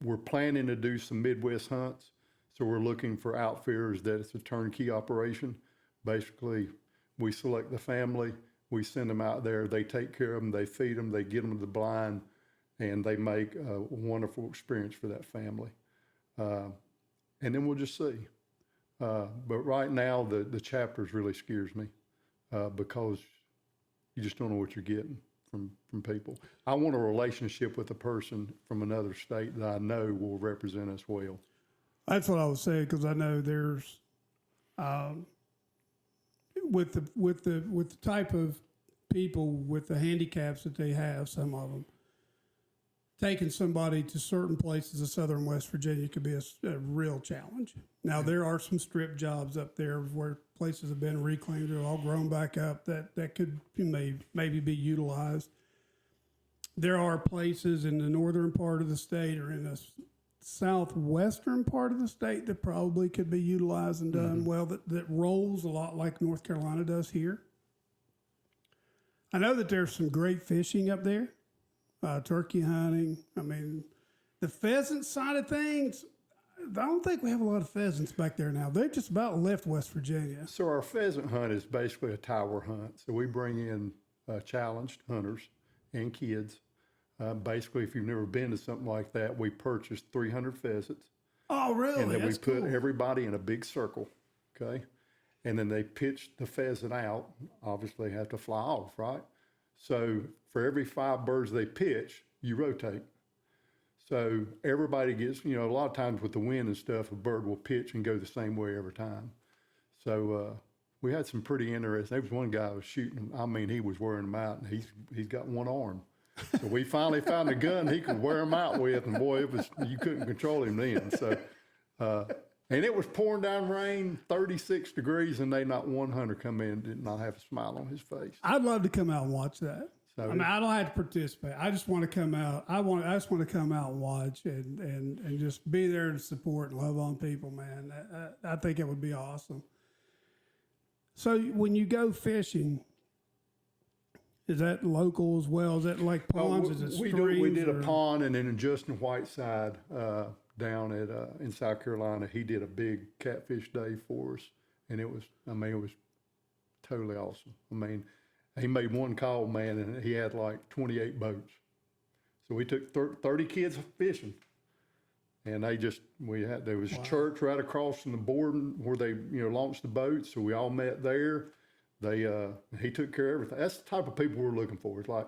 We're planning to do some Midwest hunts, so we're looking for outfitters that it's a turnkey operation. Basically, we select the family, we send them out there, they take care of them, they feed them, they get them to the blind, and they make a wonderful experience for that family. And then we'll just see. But right now, the chapters really scares me because you just don't know what you're getting from people. I want a relationship with a person from another state that I know will represent us well. That's what I was saying, because I know there's with the type of people with the handicaps that they have, some of them, taking somebody to certain places of southern West Virginia could be a real challenge. Now, there are some strip jobs up there where places have been reclaimed, they're all grown back up, that could maybe be utilized. There are places in the northern part of the state or in the southwestern part of the state that probably could be utilized and done well, that rolls a lot like North Carolina does here. I know that there's some great fishing up there, turkey hunting. I mean, the pheasant side of things, don't think we have a lot of pheasants back there now. They've just about left West Virginia. So our pheasant hunt is basically a tower hunt. So we bring in challenged hunters and kids. Basically, if you've never been to something like that, we purchased 300 pheasants. Oh, really? And then That's we put cool. everybody in a big circle, okay? And then they pitch the pheasant out. Obviously, they have to fly off, right? So for every 5 birds they pitch, you rotate. So everybody gets, a lot of times with the wind and stuff, a bird will pitch and go the same way every time. So we had some pretty interesting. There was one guy who was shooting. I mean, he was wearing them out, and he's got one arm. So we finally found a gun he could wear them out with, and boy, you couldn't control him then. So, and it was pouring down rain, 36 degrees, and not one hunter come in did not have a smile on his face. I'd love to come out and watch that. So I mean, I don't have to participate. I just want to come out. I just want to come out and watch and just be there to support and love on people, man. I think it would be awesome. So when you go fishing, is that local as well? Is that like ponds? Is it streams? We did a pond, and then in Justin Whiteside down at in South Carolina, he did a big catfish day for us, and it was totally awesome. I mean, he made one call, man, and he had like 28 boats. So we took 30 kids fishing, and there was church right across from the board where they launched the boats. So we all met there. He took care of everything. That's the type of people we're looking for. It's like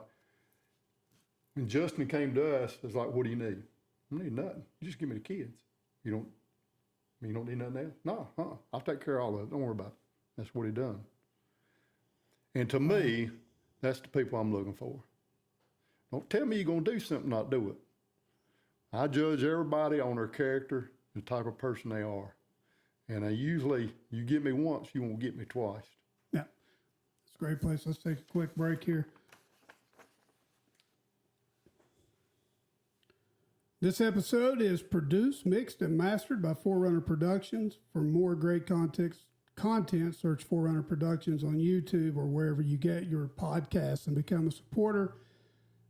when Justin came to us, it's like, what do you need? I don't need nothing. You just give me the kids. You don't need nothing else? No, I'll take care of all of it. Don't worry about it. That's what he done. And to me, that's the people I'm looking for. Don't tell me you're going to do something, not do it. I judge everybody on their character, the type of person they are. And usually, you get me once, you won't get me twice. Yeah, it's a great place. Let's take a quick break here. This episode is produced, mixed, and mastered by Forerunner Productions. For more great content, search Forerunner Productions on YouTube or wherever you get your podcasts, and become a supporter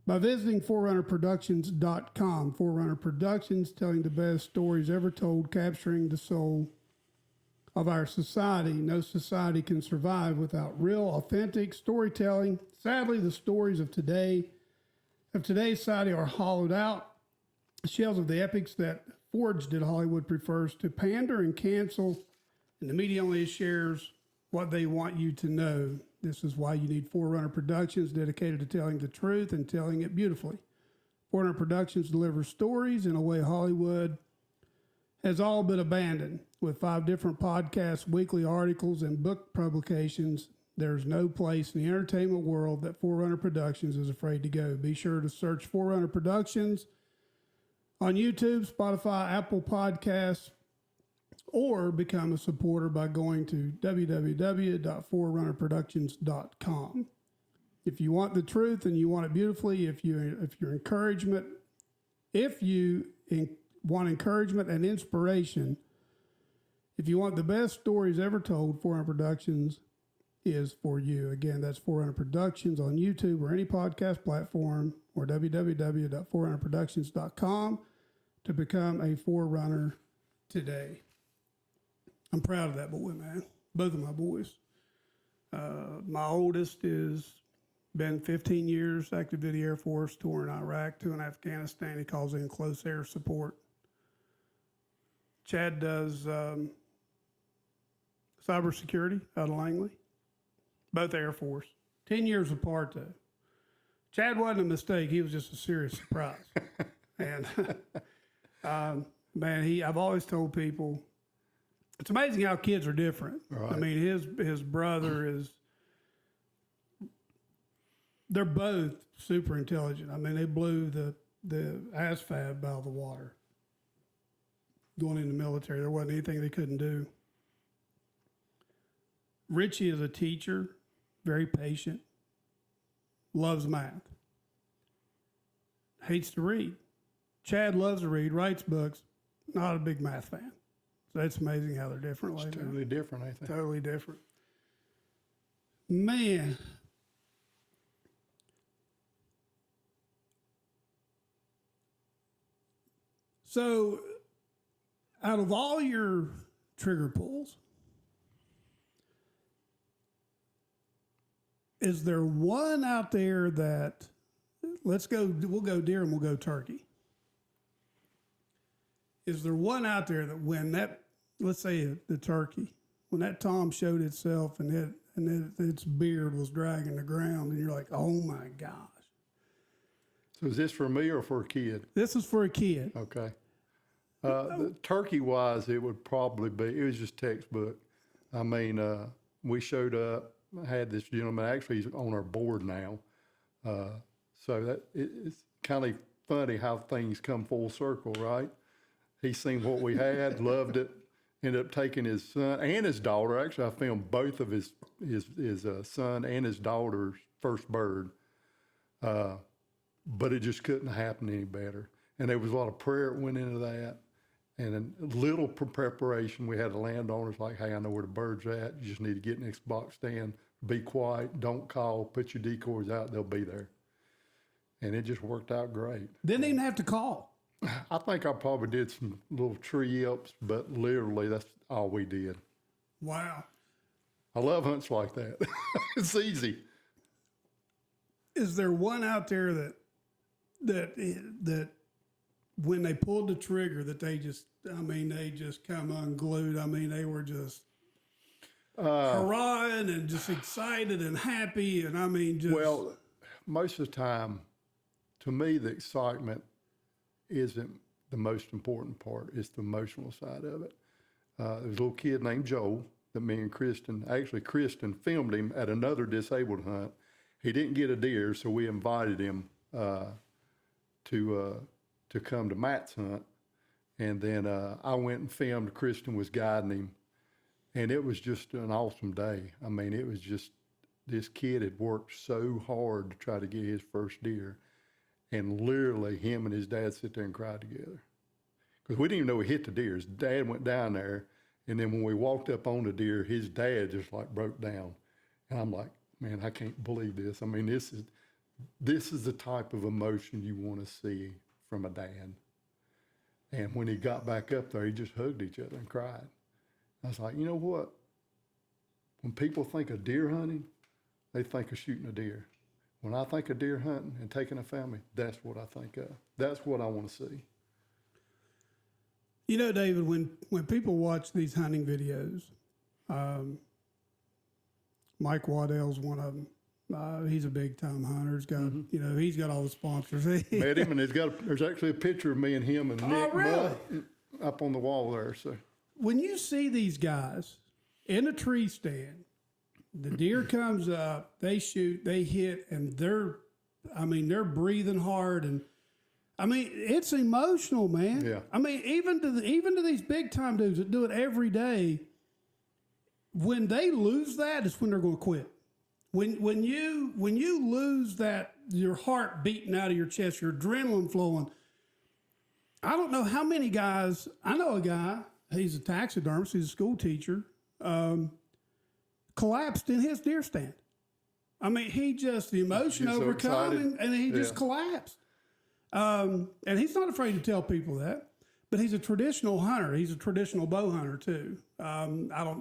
by visiting forerunnerproductions.com. Forerunner Productions, telling the best stories ever told, capturing the soul of our society. No society can survive without real, authentic storytelling. Sadly, the stories of today's society are hollowed out. Shells of the epics that forged it, Hollywood prefers to pander and cancel, and the media only shares what they want you to know. This is why you need Forerunner Productions, dedicated to telling the truth and telling it beautifully. Forerunner Productions delivers stories in a way Hollywood has all but abandoned. With 5 different podcasts, weekly articles, and book publications, there's no place in the entertainment world that Forerunner Productions is afraid to go. Be sure to search Forerunner Productions on YouTube, Spotify, Apple Podcasts, or become a supporter by going to www.forerunnerproductions.com. If you want the truth and you want it beautifully, if you want encouragement and inspiration, if you want the best stories ever told, Forerunner Productions is for you. Again, that's Forerunner Productions on YouTube or any podcast platform, or www.forerunnerproductions.com to become a Forerunner today. I'm proud of that boy, man. Both of my boys. My oldest is been 15 years active duty Air Force, tour in Iraq, 2 in Afghanistan. He calls in close air support. Chad does cybersecurity out of Langley. Both Air Force. 10 years apart, though. Chad wasn't a mistake. He was just a serious surprise. And, man, I've always told people, it's amazing how kids are different. Right. I mean, his brother they're both super intelligent. I mean, they blew the ASFAB out of the water going in the military. There wasn't anything they couldn't do. Richie is a teacher, very patient, loves math, hates to read. Chad loves to read, writes books, not a big math fan. So it's amazing how they're different. It's totally different, I think. Totally different. Man. So Out of all your trigger pulls, is there one out there that, we'll go deer and we'll go turkey. Is there one out there that when that, let's say the turkey, when that tom showed itself and its beard was dragging the ground and you're like, oh my gosh. So is this for me or for a kid? This is for a kid. Okay. Turkey-wise, it would probably be, it was just textbook. I mean, we showed up, had this gentleman, actually he's on our board now. So that it's kind of funny how things come full circle, right? He seen what we had, loved it, ended up taking his son and his daughter. Actually, I filmed both of his son and his daughter's first bird. But it just couldn't happen any better. And there was a lot of prayer that went into that. And a little preparation. We had the landowners like, hey, I know where the bird's at. You just need to get next box stand, be quiet, don't call, put your decoys out, they'll be there. And it just worked out great. Didn't even have to call. I think I probably did some little tree yips, but literally that's all we did. Wow. I love hunts like that. It's easy. Is there one out there that when they pulled the trigger that they just come unglued? I mean, they were just hurrahing and just excited and happy. And I mean, just. Well, most of the time, to me, the excitement isn't the most important part. It's the emotional side of it. There's a little kid named Joel that me and Kristen filmed him at another disabled hunt. He didn't get a deer, so we invited him to come to Matt's hunt. And then I went and filmed. Kristen was guiding him. And it was just an awesome day. I mean, it was just, this kid had worked so hard to try to get his first deer. And literally, him and his dad sit there and cried together. Because we didn't even know he hit the deer. His dad went down there, and then when we walked up on the deer, his dad just like broke down. And I'm like, man, I can't believe this. I mean, this is the type of emotion you want to see from a dad. And when he got back up there, he just hugged each other and cried. I was like, you know what? When people think of deer hunting, they think of shooting a deer. When I think of deer hunting and taking a family, that's what I think of. That's what I want to see. You know, David, when people watch these hunting videos, Mike Waddell's one of them. He's a big time hunter. He's got, he's got all the sponsors. Met him, and there's actually a picture of me and him and Nick really? up on the wall there. So when you see these guys in a tree stand, the deer comes up, they shoot, they hit, and they're breathing hard, and I mean, it's emotional, man. Yeah. I mean, even to these big time dudes that do it every day, when they lose that, is when they're going to quit. When you lose that, your heart beating out of your chest, your adrenaline flowing. I don't know how many guys. I know a guy. He's a taxidermist. He's a school teacher. Collapsed in his deer stand. I mean, the emotion overcome, and he just collapsed. And he's not afraid to tell people that, but he's a traditional hunter. He's a traditional bow hunter too.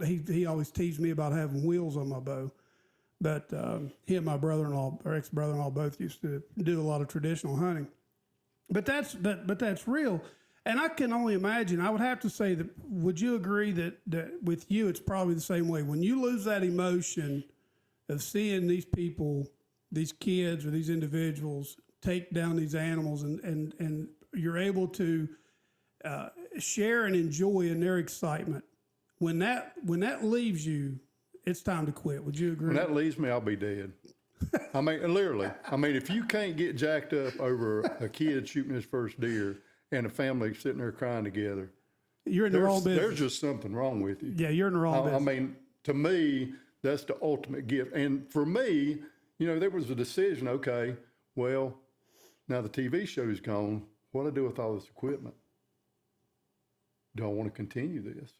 He always teased me about having wheels on my bow, but he and my brother-in-law, or ex-brother-in-law, both used to do a lot of traditional hunting. But that's real. And I can only imagine, I would have to say that, would you agree that with you, it's probably the same way? When you lose that emotion of seeing these people, these kids or these individuals take down these animals and you're able to share and enjoy in their excitement, when that leaves you, it's time to quit. Would you agree? When that leaves me, I'll be dead. I mean, literally. I mean, if you can't get jacked up over a kid shooting his first deer, and a family sitting there crying together, you're in the wrong business. There's just something wrong with you. Yeah, you're in the wrong business. I mean, to me, that's the ultimate gift. And for me, there was a decision, okay, well, now the TV show's gone. What do I do with all this equipment? Do I want to continue this?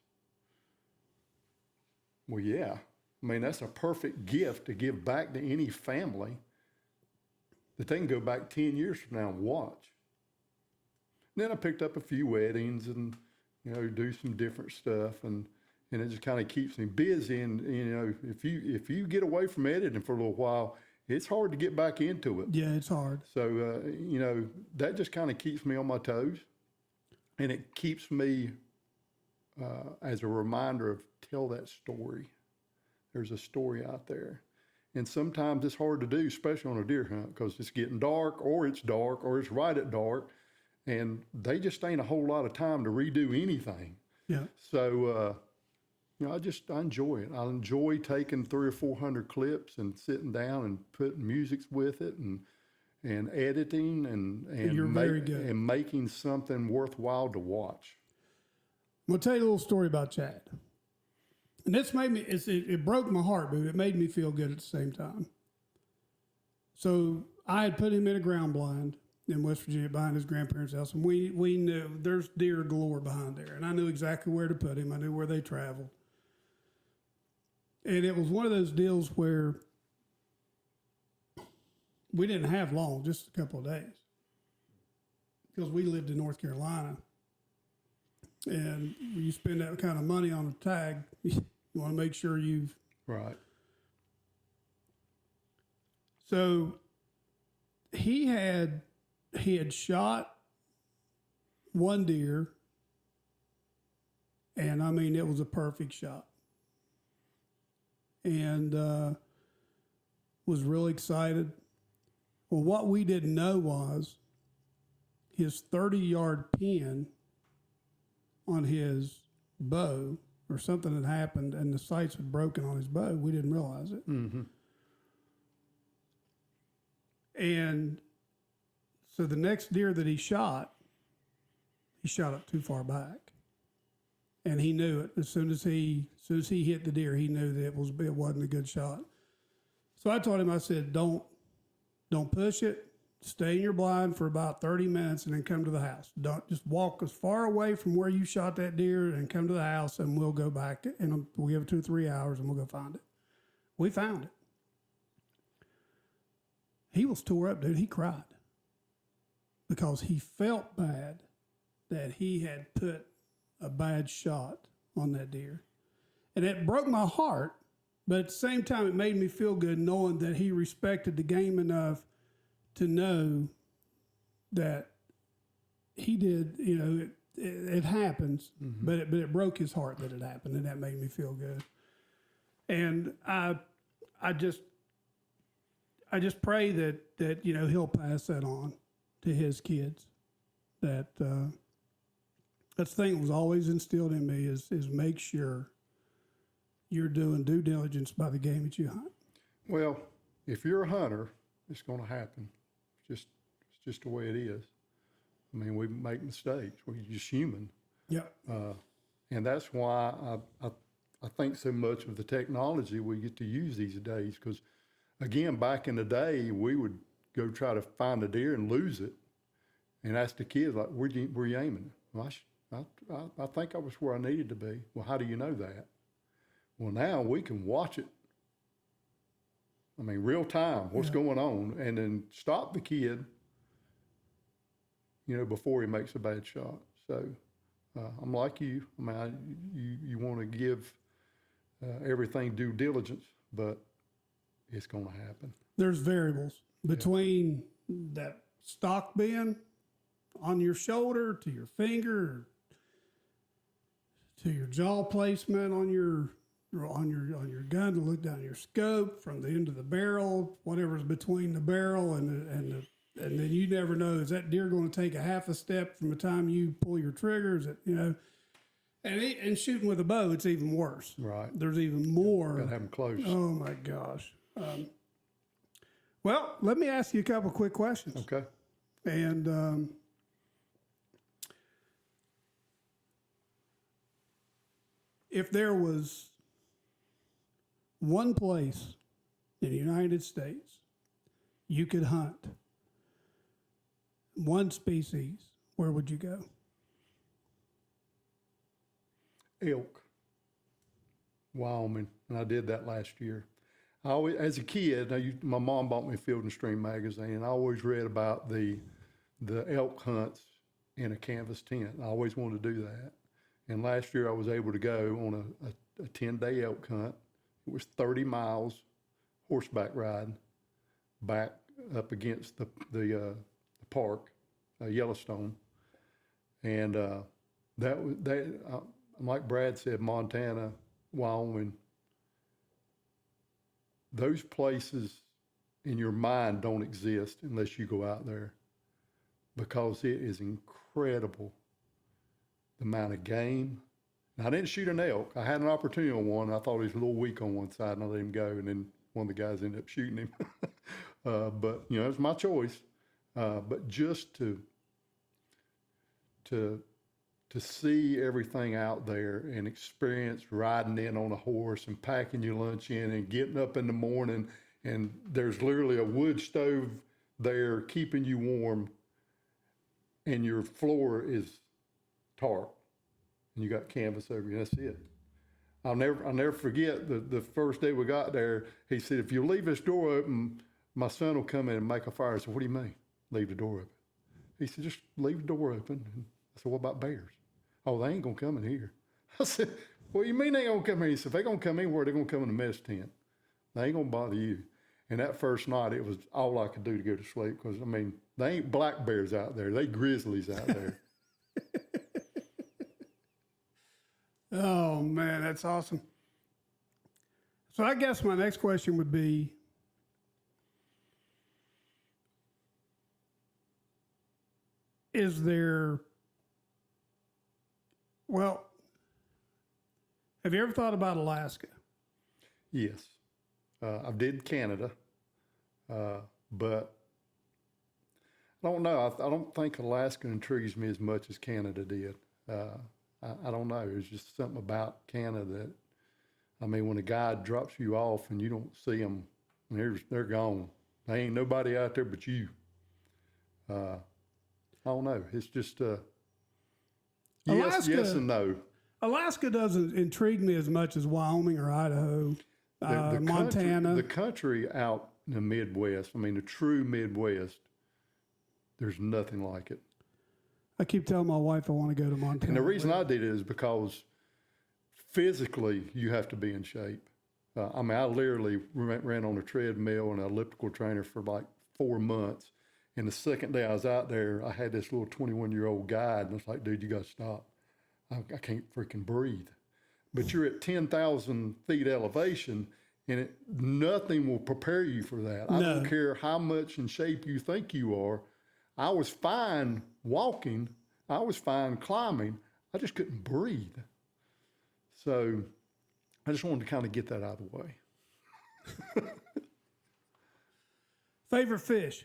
Well, yeah. I mean, that's a perfect gift to give back to any family that they can go back 10 years from now and watch. Then I picked up a few weddings and do some different stuff, and it just kind of keeps me busy. And if you get away from editing for a little while, it's hard to get back into it. Yeah, it's hard. So that just kind of keeps me on my toes, and it keeps me as a reminder of tell that story. There's a story out there. And sometimes it's hard to do, especially on a deer hunt, because it's getting dark, or it's right at dark, and they just ain't a whole lot of time to redo anything. Yeah. So, I enjoy it. I enjoy taking 300 or 400 clips and sitting down and putting music with it and editing and You're very good. And making something worthwhile to watch. I'm going to tell you a little story about Chad. And this made me, it broke my heart, but it made me feel good at the same time. So I had put him in a ground blind in West Virginia behind his grandparents' house, and we knew there's deer galore behind there, and I knew exactly where to put him. I knew where they traveled. And it was one of those deals where we didn't have long, just a couple of days, because we lived in North Carolina. And when you spend that kind of money on a tag, you want to make sure you've... Right. So he had shot one deer, and I mean, it was a perfect shot. And was really excited. Well, what we didn't know was his 30-yard pin on his bow, or something had happened, and the sights had broken on his bow. We didn't realize it. Mm-hmm. And so the next deer that he shot up too far back, and he knew it as soon as he hit the deer. He knew that it wasn't a good shot. So I told him, I said, don't push it. Stay in your blind for about 30 minutes and then come to the house. Don't just walk as far away from where you shot that deer and come to the house, and we'll go back, and we'll give it 2 or 3 hours and we'll go find it. We found it. He was tore up, dude. He cried because he felt bad that he had put a bad shot on that deer. And it broke my heart, but at the same time, it made me feel good knowing that he respected the game enough to know that he did, it happens, mm-hmm. but it broke his heart that it happened, and that made me feel good. And I just pray that he'll pass that on to his kids. That's the thing that was always instilled in me is make sure you're doing due diligence by the game that you hunt. Well, if you're a hunter, it's going to happen. It's just the way it is. I mean, we make mistakes. We're just human. Yeah. And that's why I think so much of the technology we get to use these days. Because, again, back in the day, we would go try to find a deer and lose it, and ask the kids, like, where you aiming? Well, I think I was where I needed to be. Well, how do you know that? Well, now we can watch it. I mean, real time, what's going on, and then stop the kid, before he makes a bad shot. So I'm like you. I mean, you want to give everything due diligence, but it's going to happen. There's variables between that stock being on your shoulder to your finger to your jaw placement on your gun to look down your scope from the end of the barrel, whatever's between the barrel and then you never know, is that deer going to take a half a step from the time you pull your trigger? Is it, and shooting with a bow, it's even worse. Right. There's even more. Got to have them close. Oh my gosh. Well, let me ask you a couple quick questions. Okay. And if there was one place in the United States you could hunt one species, where would you go? Elk, Wyoming, and I did that last year. I always, as a kid, my mom bought me Field and Stream magazine, and I always read about the elk hunts in a canvas tent. I always wanted to do that. And last year I was able to go on a 10-day elk hunt. It was 30 miles horseback riding back up against the park, Yellowstone. And like Brad said, Montana, Wyoming, those places in your mind don't exist unless you go out there, because it is incredible the amount of game. And I didn't shoot an elk. I had an opportunity on one. I thought he was a little weak on one side, and I let him go, and then one of the guys ended up shooting him. But, you know, it was my choice. But just to see everything out there and experience riding in on a horse and packing your lunch in and getting up in the morning, and there's literally a wood stove there keeping you warm, and your floor is tarp, and you got canvas over you. That's it. I'll never forget the first day we got there. He said, "If you leave this door open, my son will come in and make a fire." I said, "What do you mean, leave the door open?" He said, "Just leave the door open." And I said, "What about bears?" "Oh, they ain't gonna come in here." I said, "What do you mean they ain't gonna come in?" He said, "If they gonna come anywhere, they're gonna come in the mess tent. They ain't gonna bother you." And that first night, it was all I could do to go to sleep, because, I mean, they ain't black bears out there. They grizzlies out there. Oh, man, that's awesome. So I guess my next question would be, is there, well, have you ever thought about Alaska? Yes. I did Canada, but I don't know. I don't think Alaska intrigues me as much as Canada did. I don't know. There's just something about Canada that, I mean, when a guide drops you off and you don't see them, they're gone. There ain't nobody out there but you. I don't know. It's just yes and no. Alaska doesn't intrigue me as much as Wyoming or Idaho, Montana. The country out in the Midwest, I mean, the true Midwest, there's nothing like it. I keep telling my wife I want to go to Montana. And the reason I did it is because physically you have to be in shape. I mean, I literally ran on a treadmill and an elliptical trainer for like 4 months. And the second day I was out there, I had this little 21-year-old guide, and I was like, "Dude, you got to stop. I can't freaking breathe." But you're at 10,000 feet elevation, and nothing will prepare you for that. I don't care how much in shape you think you are. I was fine walking. I was fine climbing. I just couldn't breathe. So I just wanted to kind of get that out of the way. Favorite fish?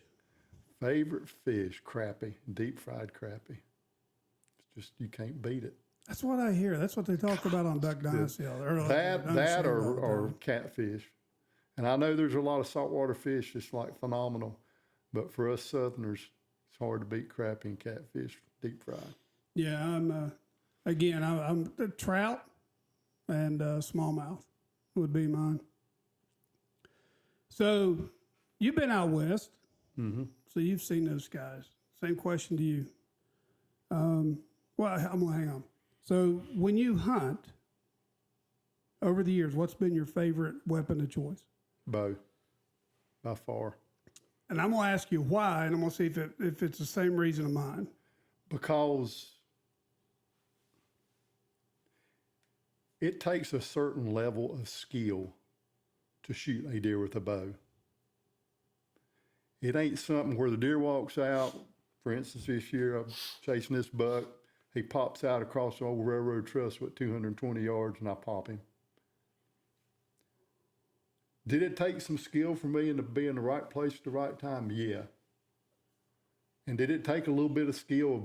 Favorite fish, crappie, deep fried crappie. It's just, you can't beat it. That's what I hear. That's what they talk about on Duck Dynasty. That or catfish. And I know there's a lot of saltwater fish that's like phenomenal, but for us Southerners, it's hard to beat crappie and catfish deep fried. Yeah, I'm the trout and smallmouth would be mine. So you've been out west, so you've seen those guys. Same question to you. Well, I'm gonna hang on. So when you hunt over the years, what's been your favorite weapon of choice? Bow, by far. And I'm gonna ask you why, and I'm gonna see if it's the same reason of mine. Because it takes a certain level of skill to shoot a deer with a bow. It ain't something where the deer walks out. For instance, this year I'm chasing this buck. He pops out across the old railroad trestle at 220 yards, and I pop him. Did it take some skill for me to be in the right place at the right time? Yeah. And did it take a little bit of skill of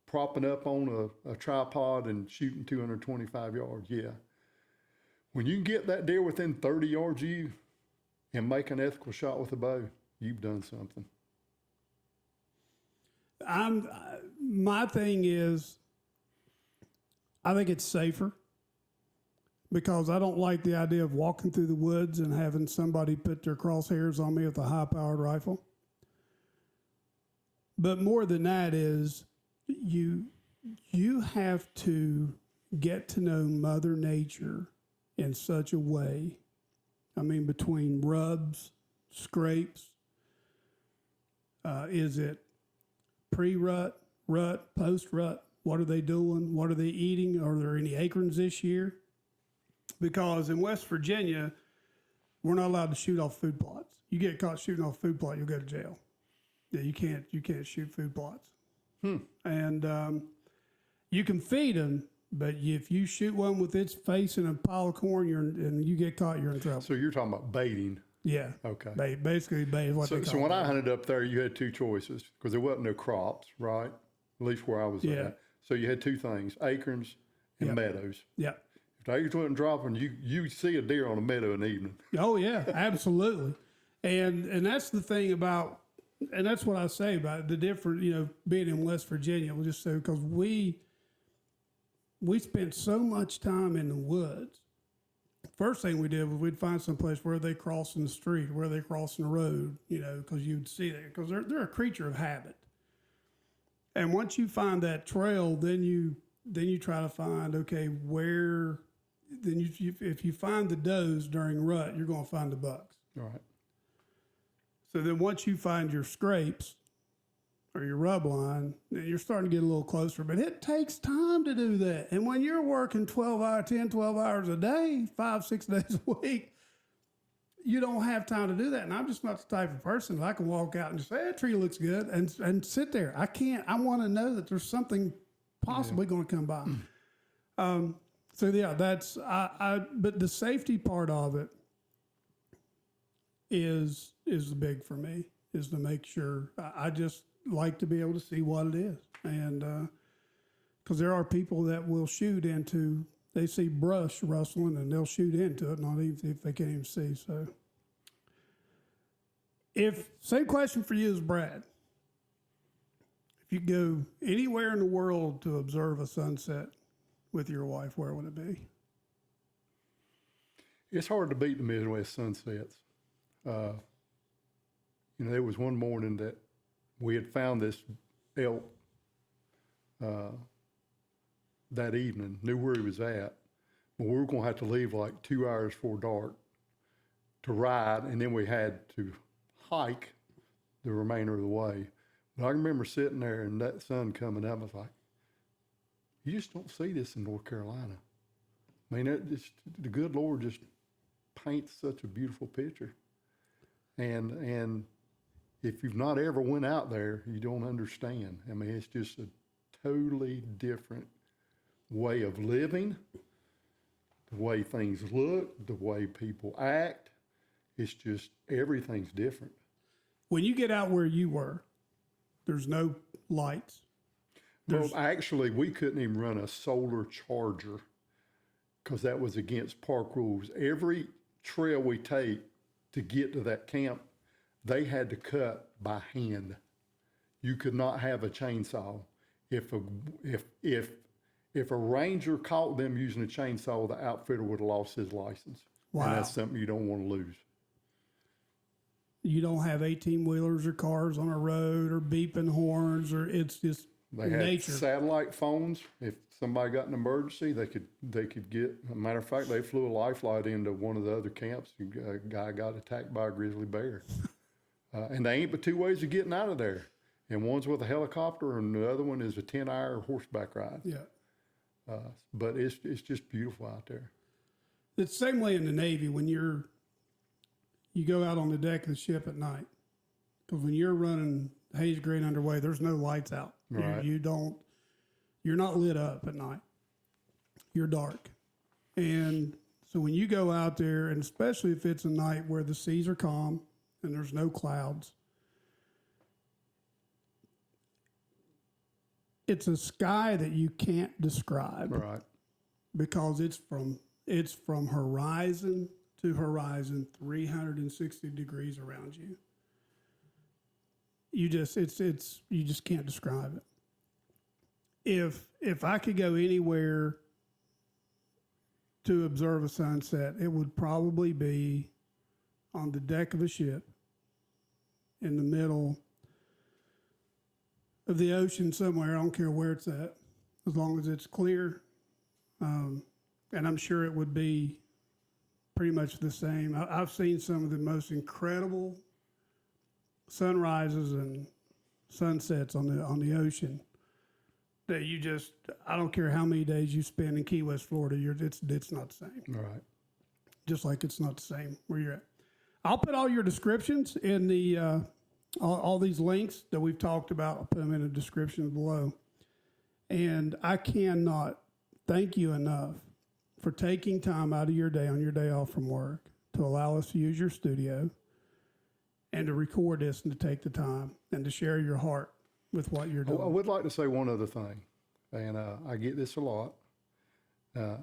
propping up on a tripod and shooting 225 yards? Yeah. When you can get that deer within 30 yards of you and make an ethical shot with a bow, you've done something. My thing is, I think it's safer because I don't like the idea of walking through the woods and having somebody put their crosshairs on me with a high-powered rifle. But more than that is you have to get to know Mother Nature in such a way. I mean, between rubs, scrapes, is it pre-rut, rut, post-rut? What are they doing? What are they eating? Are there any acorns this year? Because in West Virginia, we're not allowed to shoot off food plots. You get caught shooting off a food plot, you'll go to jail. Yeah, you can't shoot food plots. And you can feed them, but if you shoot one with its face in a pile of corn, and you get caught, you're in trouble. So you're talking about baiting. Yeah. Okay. Basically, bait is what they call it. So when I hunted up there, you had two choices because there wasn't no crops, right? At least where I was at. So you had two things, acorns and meadows. Yeah. If the acorns wasn't dropping, you see a deer on a meadow in the evening. Oh, yeah, absolutely. And that's the thing about, and that's what I say about the different, being in West Virginia, we'll just say, because we spent so much time in the woods. First thing we did was we'd find some place where they crossing the street, where they crossing the road, because you'd see that, because they're a creature of habit. And once you find that trail, then you try to find, okay, where, if you find the does during rut, you're going to find the bucks. All right. So then once you find your scrapes or your rub line, then you're starting to get a little closer. But it takes time to do that. And when you're working 12 hours a day, 5-6 days a week, you don't have time to do that. And I'm just not the type of person that I can walk out and just say, that tree looks good, and sit there. I can't. I want to know that there's something possibly going to come by. So yeah, that's, but the safety part of it is big for me, is to make sure. I just like to be able to see what it is. And because there are people that will shoot into, they see brush rustling and they'll shoot into it, not even if they can't even see. So same question for you as Brad. If you go anywhere in the world to observe a sunset with your wife, where would it be? It's hard to beat the Midwest sunsets. There was one morning that we had found this elk that evening, knew where he was at, but we were going to have to leave like 2 hours before dark to ride, and then we had to hike the remainder of the way. But I remember sitting there and that sun coming up, I was like, you just don't see this in North Carolina. I mean, the good Lord just paints such a beautiful picture. And if you've not ever went out there, you don't understand. I mean, it's just a totally different way of living, the way things look, the way people act. It's just, everything's different. When you get out where you were, there's no lights. Well, actually, we couldn't even run a solar charger because that was against park rules. Every trail we take to get to that camp, they had to cut by hand. You could not have a chainsaw. If a ranger caught them using a chainsaw, the outfitter would have lost his license. Wow. And that's something you don't want to lose. You don't have 18-wheelers or cars on a road or beeping horns, or it's just They had nature. satellite phones. If somebody got an emergency, they could get. As a matter of fact, they flew a lifeline into one of the other camps. A guy got attacked by a grizzly bear, and they ain't but two ways of getting out of there. And one's with a helicopter, and the other one is a 10-hour horseback ride. Yeah, but it's just beautiful out there. it's the same way in the Navy when you go out on the deck of the ship at night, because when you're running haze grade underway, there's no lights out. Right. You're not lit up at night. You're dark. And so when you go out there, and especially if it's a night where the seas are calm and there's no clouds, it's a sky that you can't describe. Right. Because it's from horizon to horizon, 360 degrees around you. You just can't describe it. If I could go anywhere to observe a sunset, it would probably be on the deck of a ship in the middle of the ocean somewhere. I don't care where it's at, as long as it's clear. And I'm sure it would be pretty much the same. I've seen some of the most incredible sunrises and sunsets on the ocean that you just, I don't care how many days you spend in Key West, Florida, it's not the same. Right. Just like it's not the same where you're at. I'll put all your descriptions in the all these links that we've talked about. I'll put them in the description below. And I cannot thank you enough for taking time out of your day on your day off from work to allow us to use your studio and to record this and to take the time and to share your heart with what you're doing. I would like to say one other thing, and I get this a lot.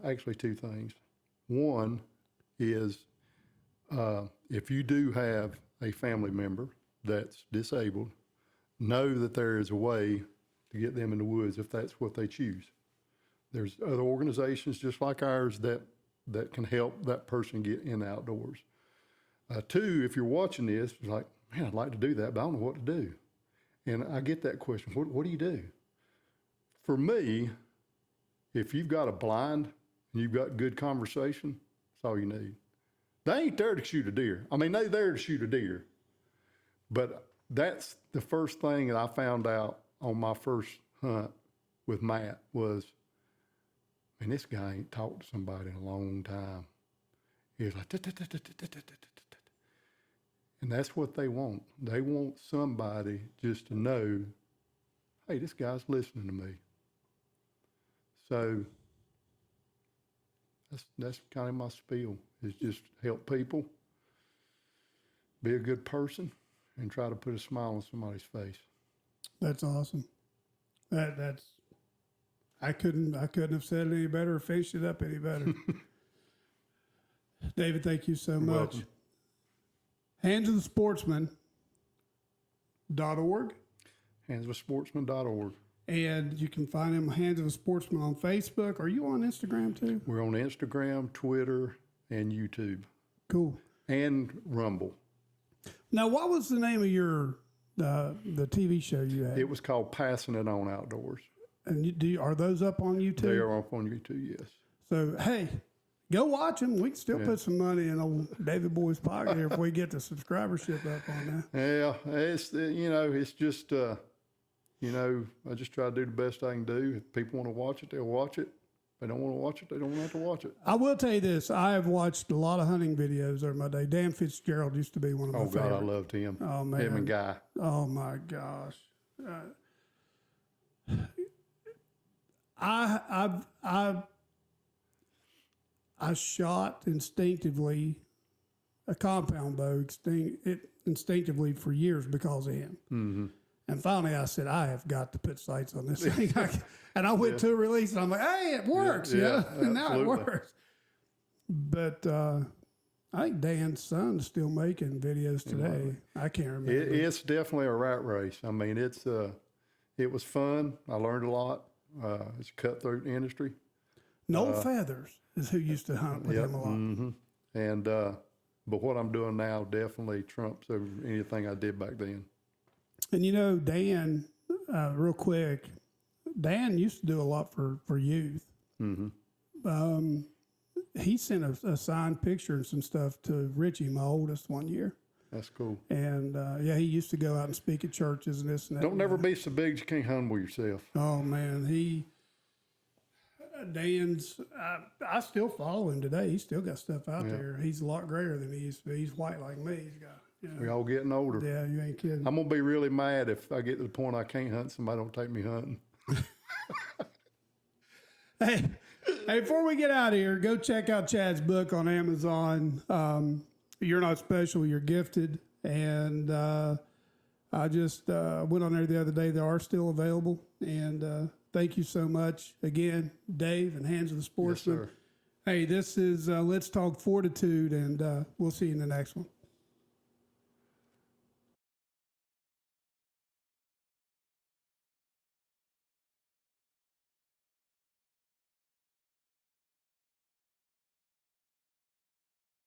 Actually, two things. One is if you do have a family member that's disabled, know that there is a way to get them in the woods if that's what they choose. There's other organizations just like ours that can help that person get in the outdoors. Two, if you're watching this, it's like, man, I'd like to do that, but I don't know what to do. And I get that question, what do you do? For me, if you've got a blind and you've got good conversation, that's all you need. They ain't there to shoot a deer. I mean, they're there to shoot a deer. But that's the first thing that I found out on my first hunt with Matt was, man, this guy ain't talked to somebody in a long time. He was like, and that's what they want. They want somebody just to know, hey, this guy's listening to me. So that's kind of my spiel, is just help people, be a good person, and try to put a smile on somebody's face. That's awesome. That's I couldn't have said it any better or finished it up any better. David, thank you so much. Welcome. Handsofthesportsman.org. Handsofthesportsman.org. And you can find him, Hands of a Sportsman, on Facebook. Are you on Instagram too? We're on Instagram, Twitter, and YouTube. Cool. And Rumble. Now, what was the name of your the TV show you had? It was called Passing It On Outdoors. And are those up on YouTube? They are up on YouTube, yes. So, hey, go watch them. We can still put some money in old David Boy's pocket here if we get the subscribership up on that. Yeah, it's, it's just, I just try to do the best I can do. If people want to watch it, they'll watch it. If they don't want to watch it, they don't have to watch it. I will tell you this. I have watched a lot of hunting videos over my day. Dan Fitzgerald used to be one of my favorites. Oh, God, I loved him. Oh, man. Him and Guy. Oh, my gosh. I shot instinctively a compound bow instinctively for years because of him. Mm-hmm. And finally I said, I have got to put sights on this thing. And I went to a release and I'm like, hey, it works. And now it works. But I think Dan's son's still making videos today. I can't remember. It's definitely a rat race. I mean, it was fun. I learned a lot. It's a cutthroat industry. No Feathers is who used to hunt with him a lot. Mm-hmm. And but what I'm doing now definitely trumps over anything I did back then. And Dan, real quick, Dan used to do a lot for youth. Mm-hmm. He sent a signed picture and some stuff to Richie, my oldest, one year. That's cool. And he used to go out and speak at churches and this and that. Don't never be so big you can't humble yourself. Oh man, Dan's. I still follow him today. He's still got stuff out there. He's a lot grayer than he used to be. He's white like me. He's got. We all getting older. Yeah, you ain't kidding. I'm gonna be really mad if I get to the point I can't hunt. Somebody don't take me hunting. Hey, before we get out of here, go check out Chad's book on Amazon. You're Not Special, You're Gifted. And I just went on there the other day. They are still available. And thank you so much again, Dave and Hands of the Sportsman. Yes, sir. Hey, this is Let's Talk Fortitude, and we'll see you in the next one.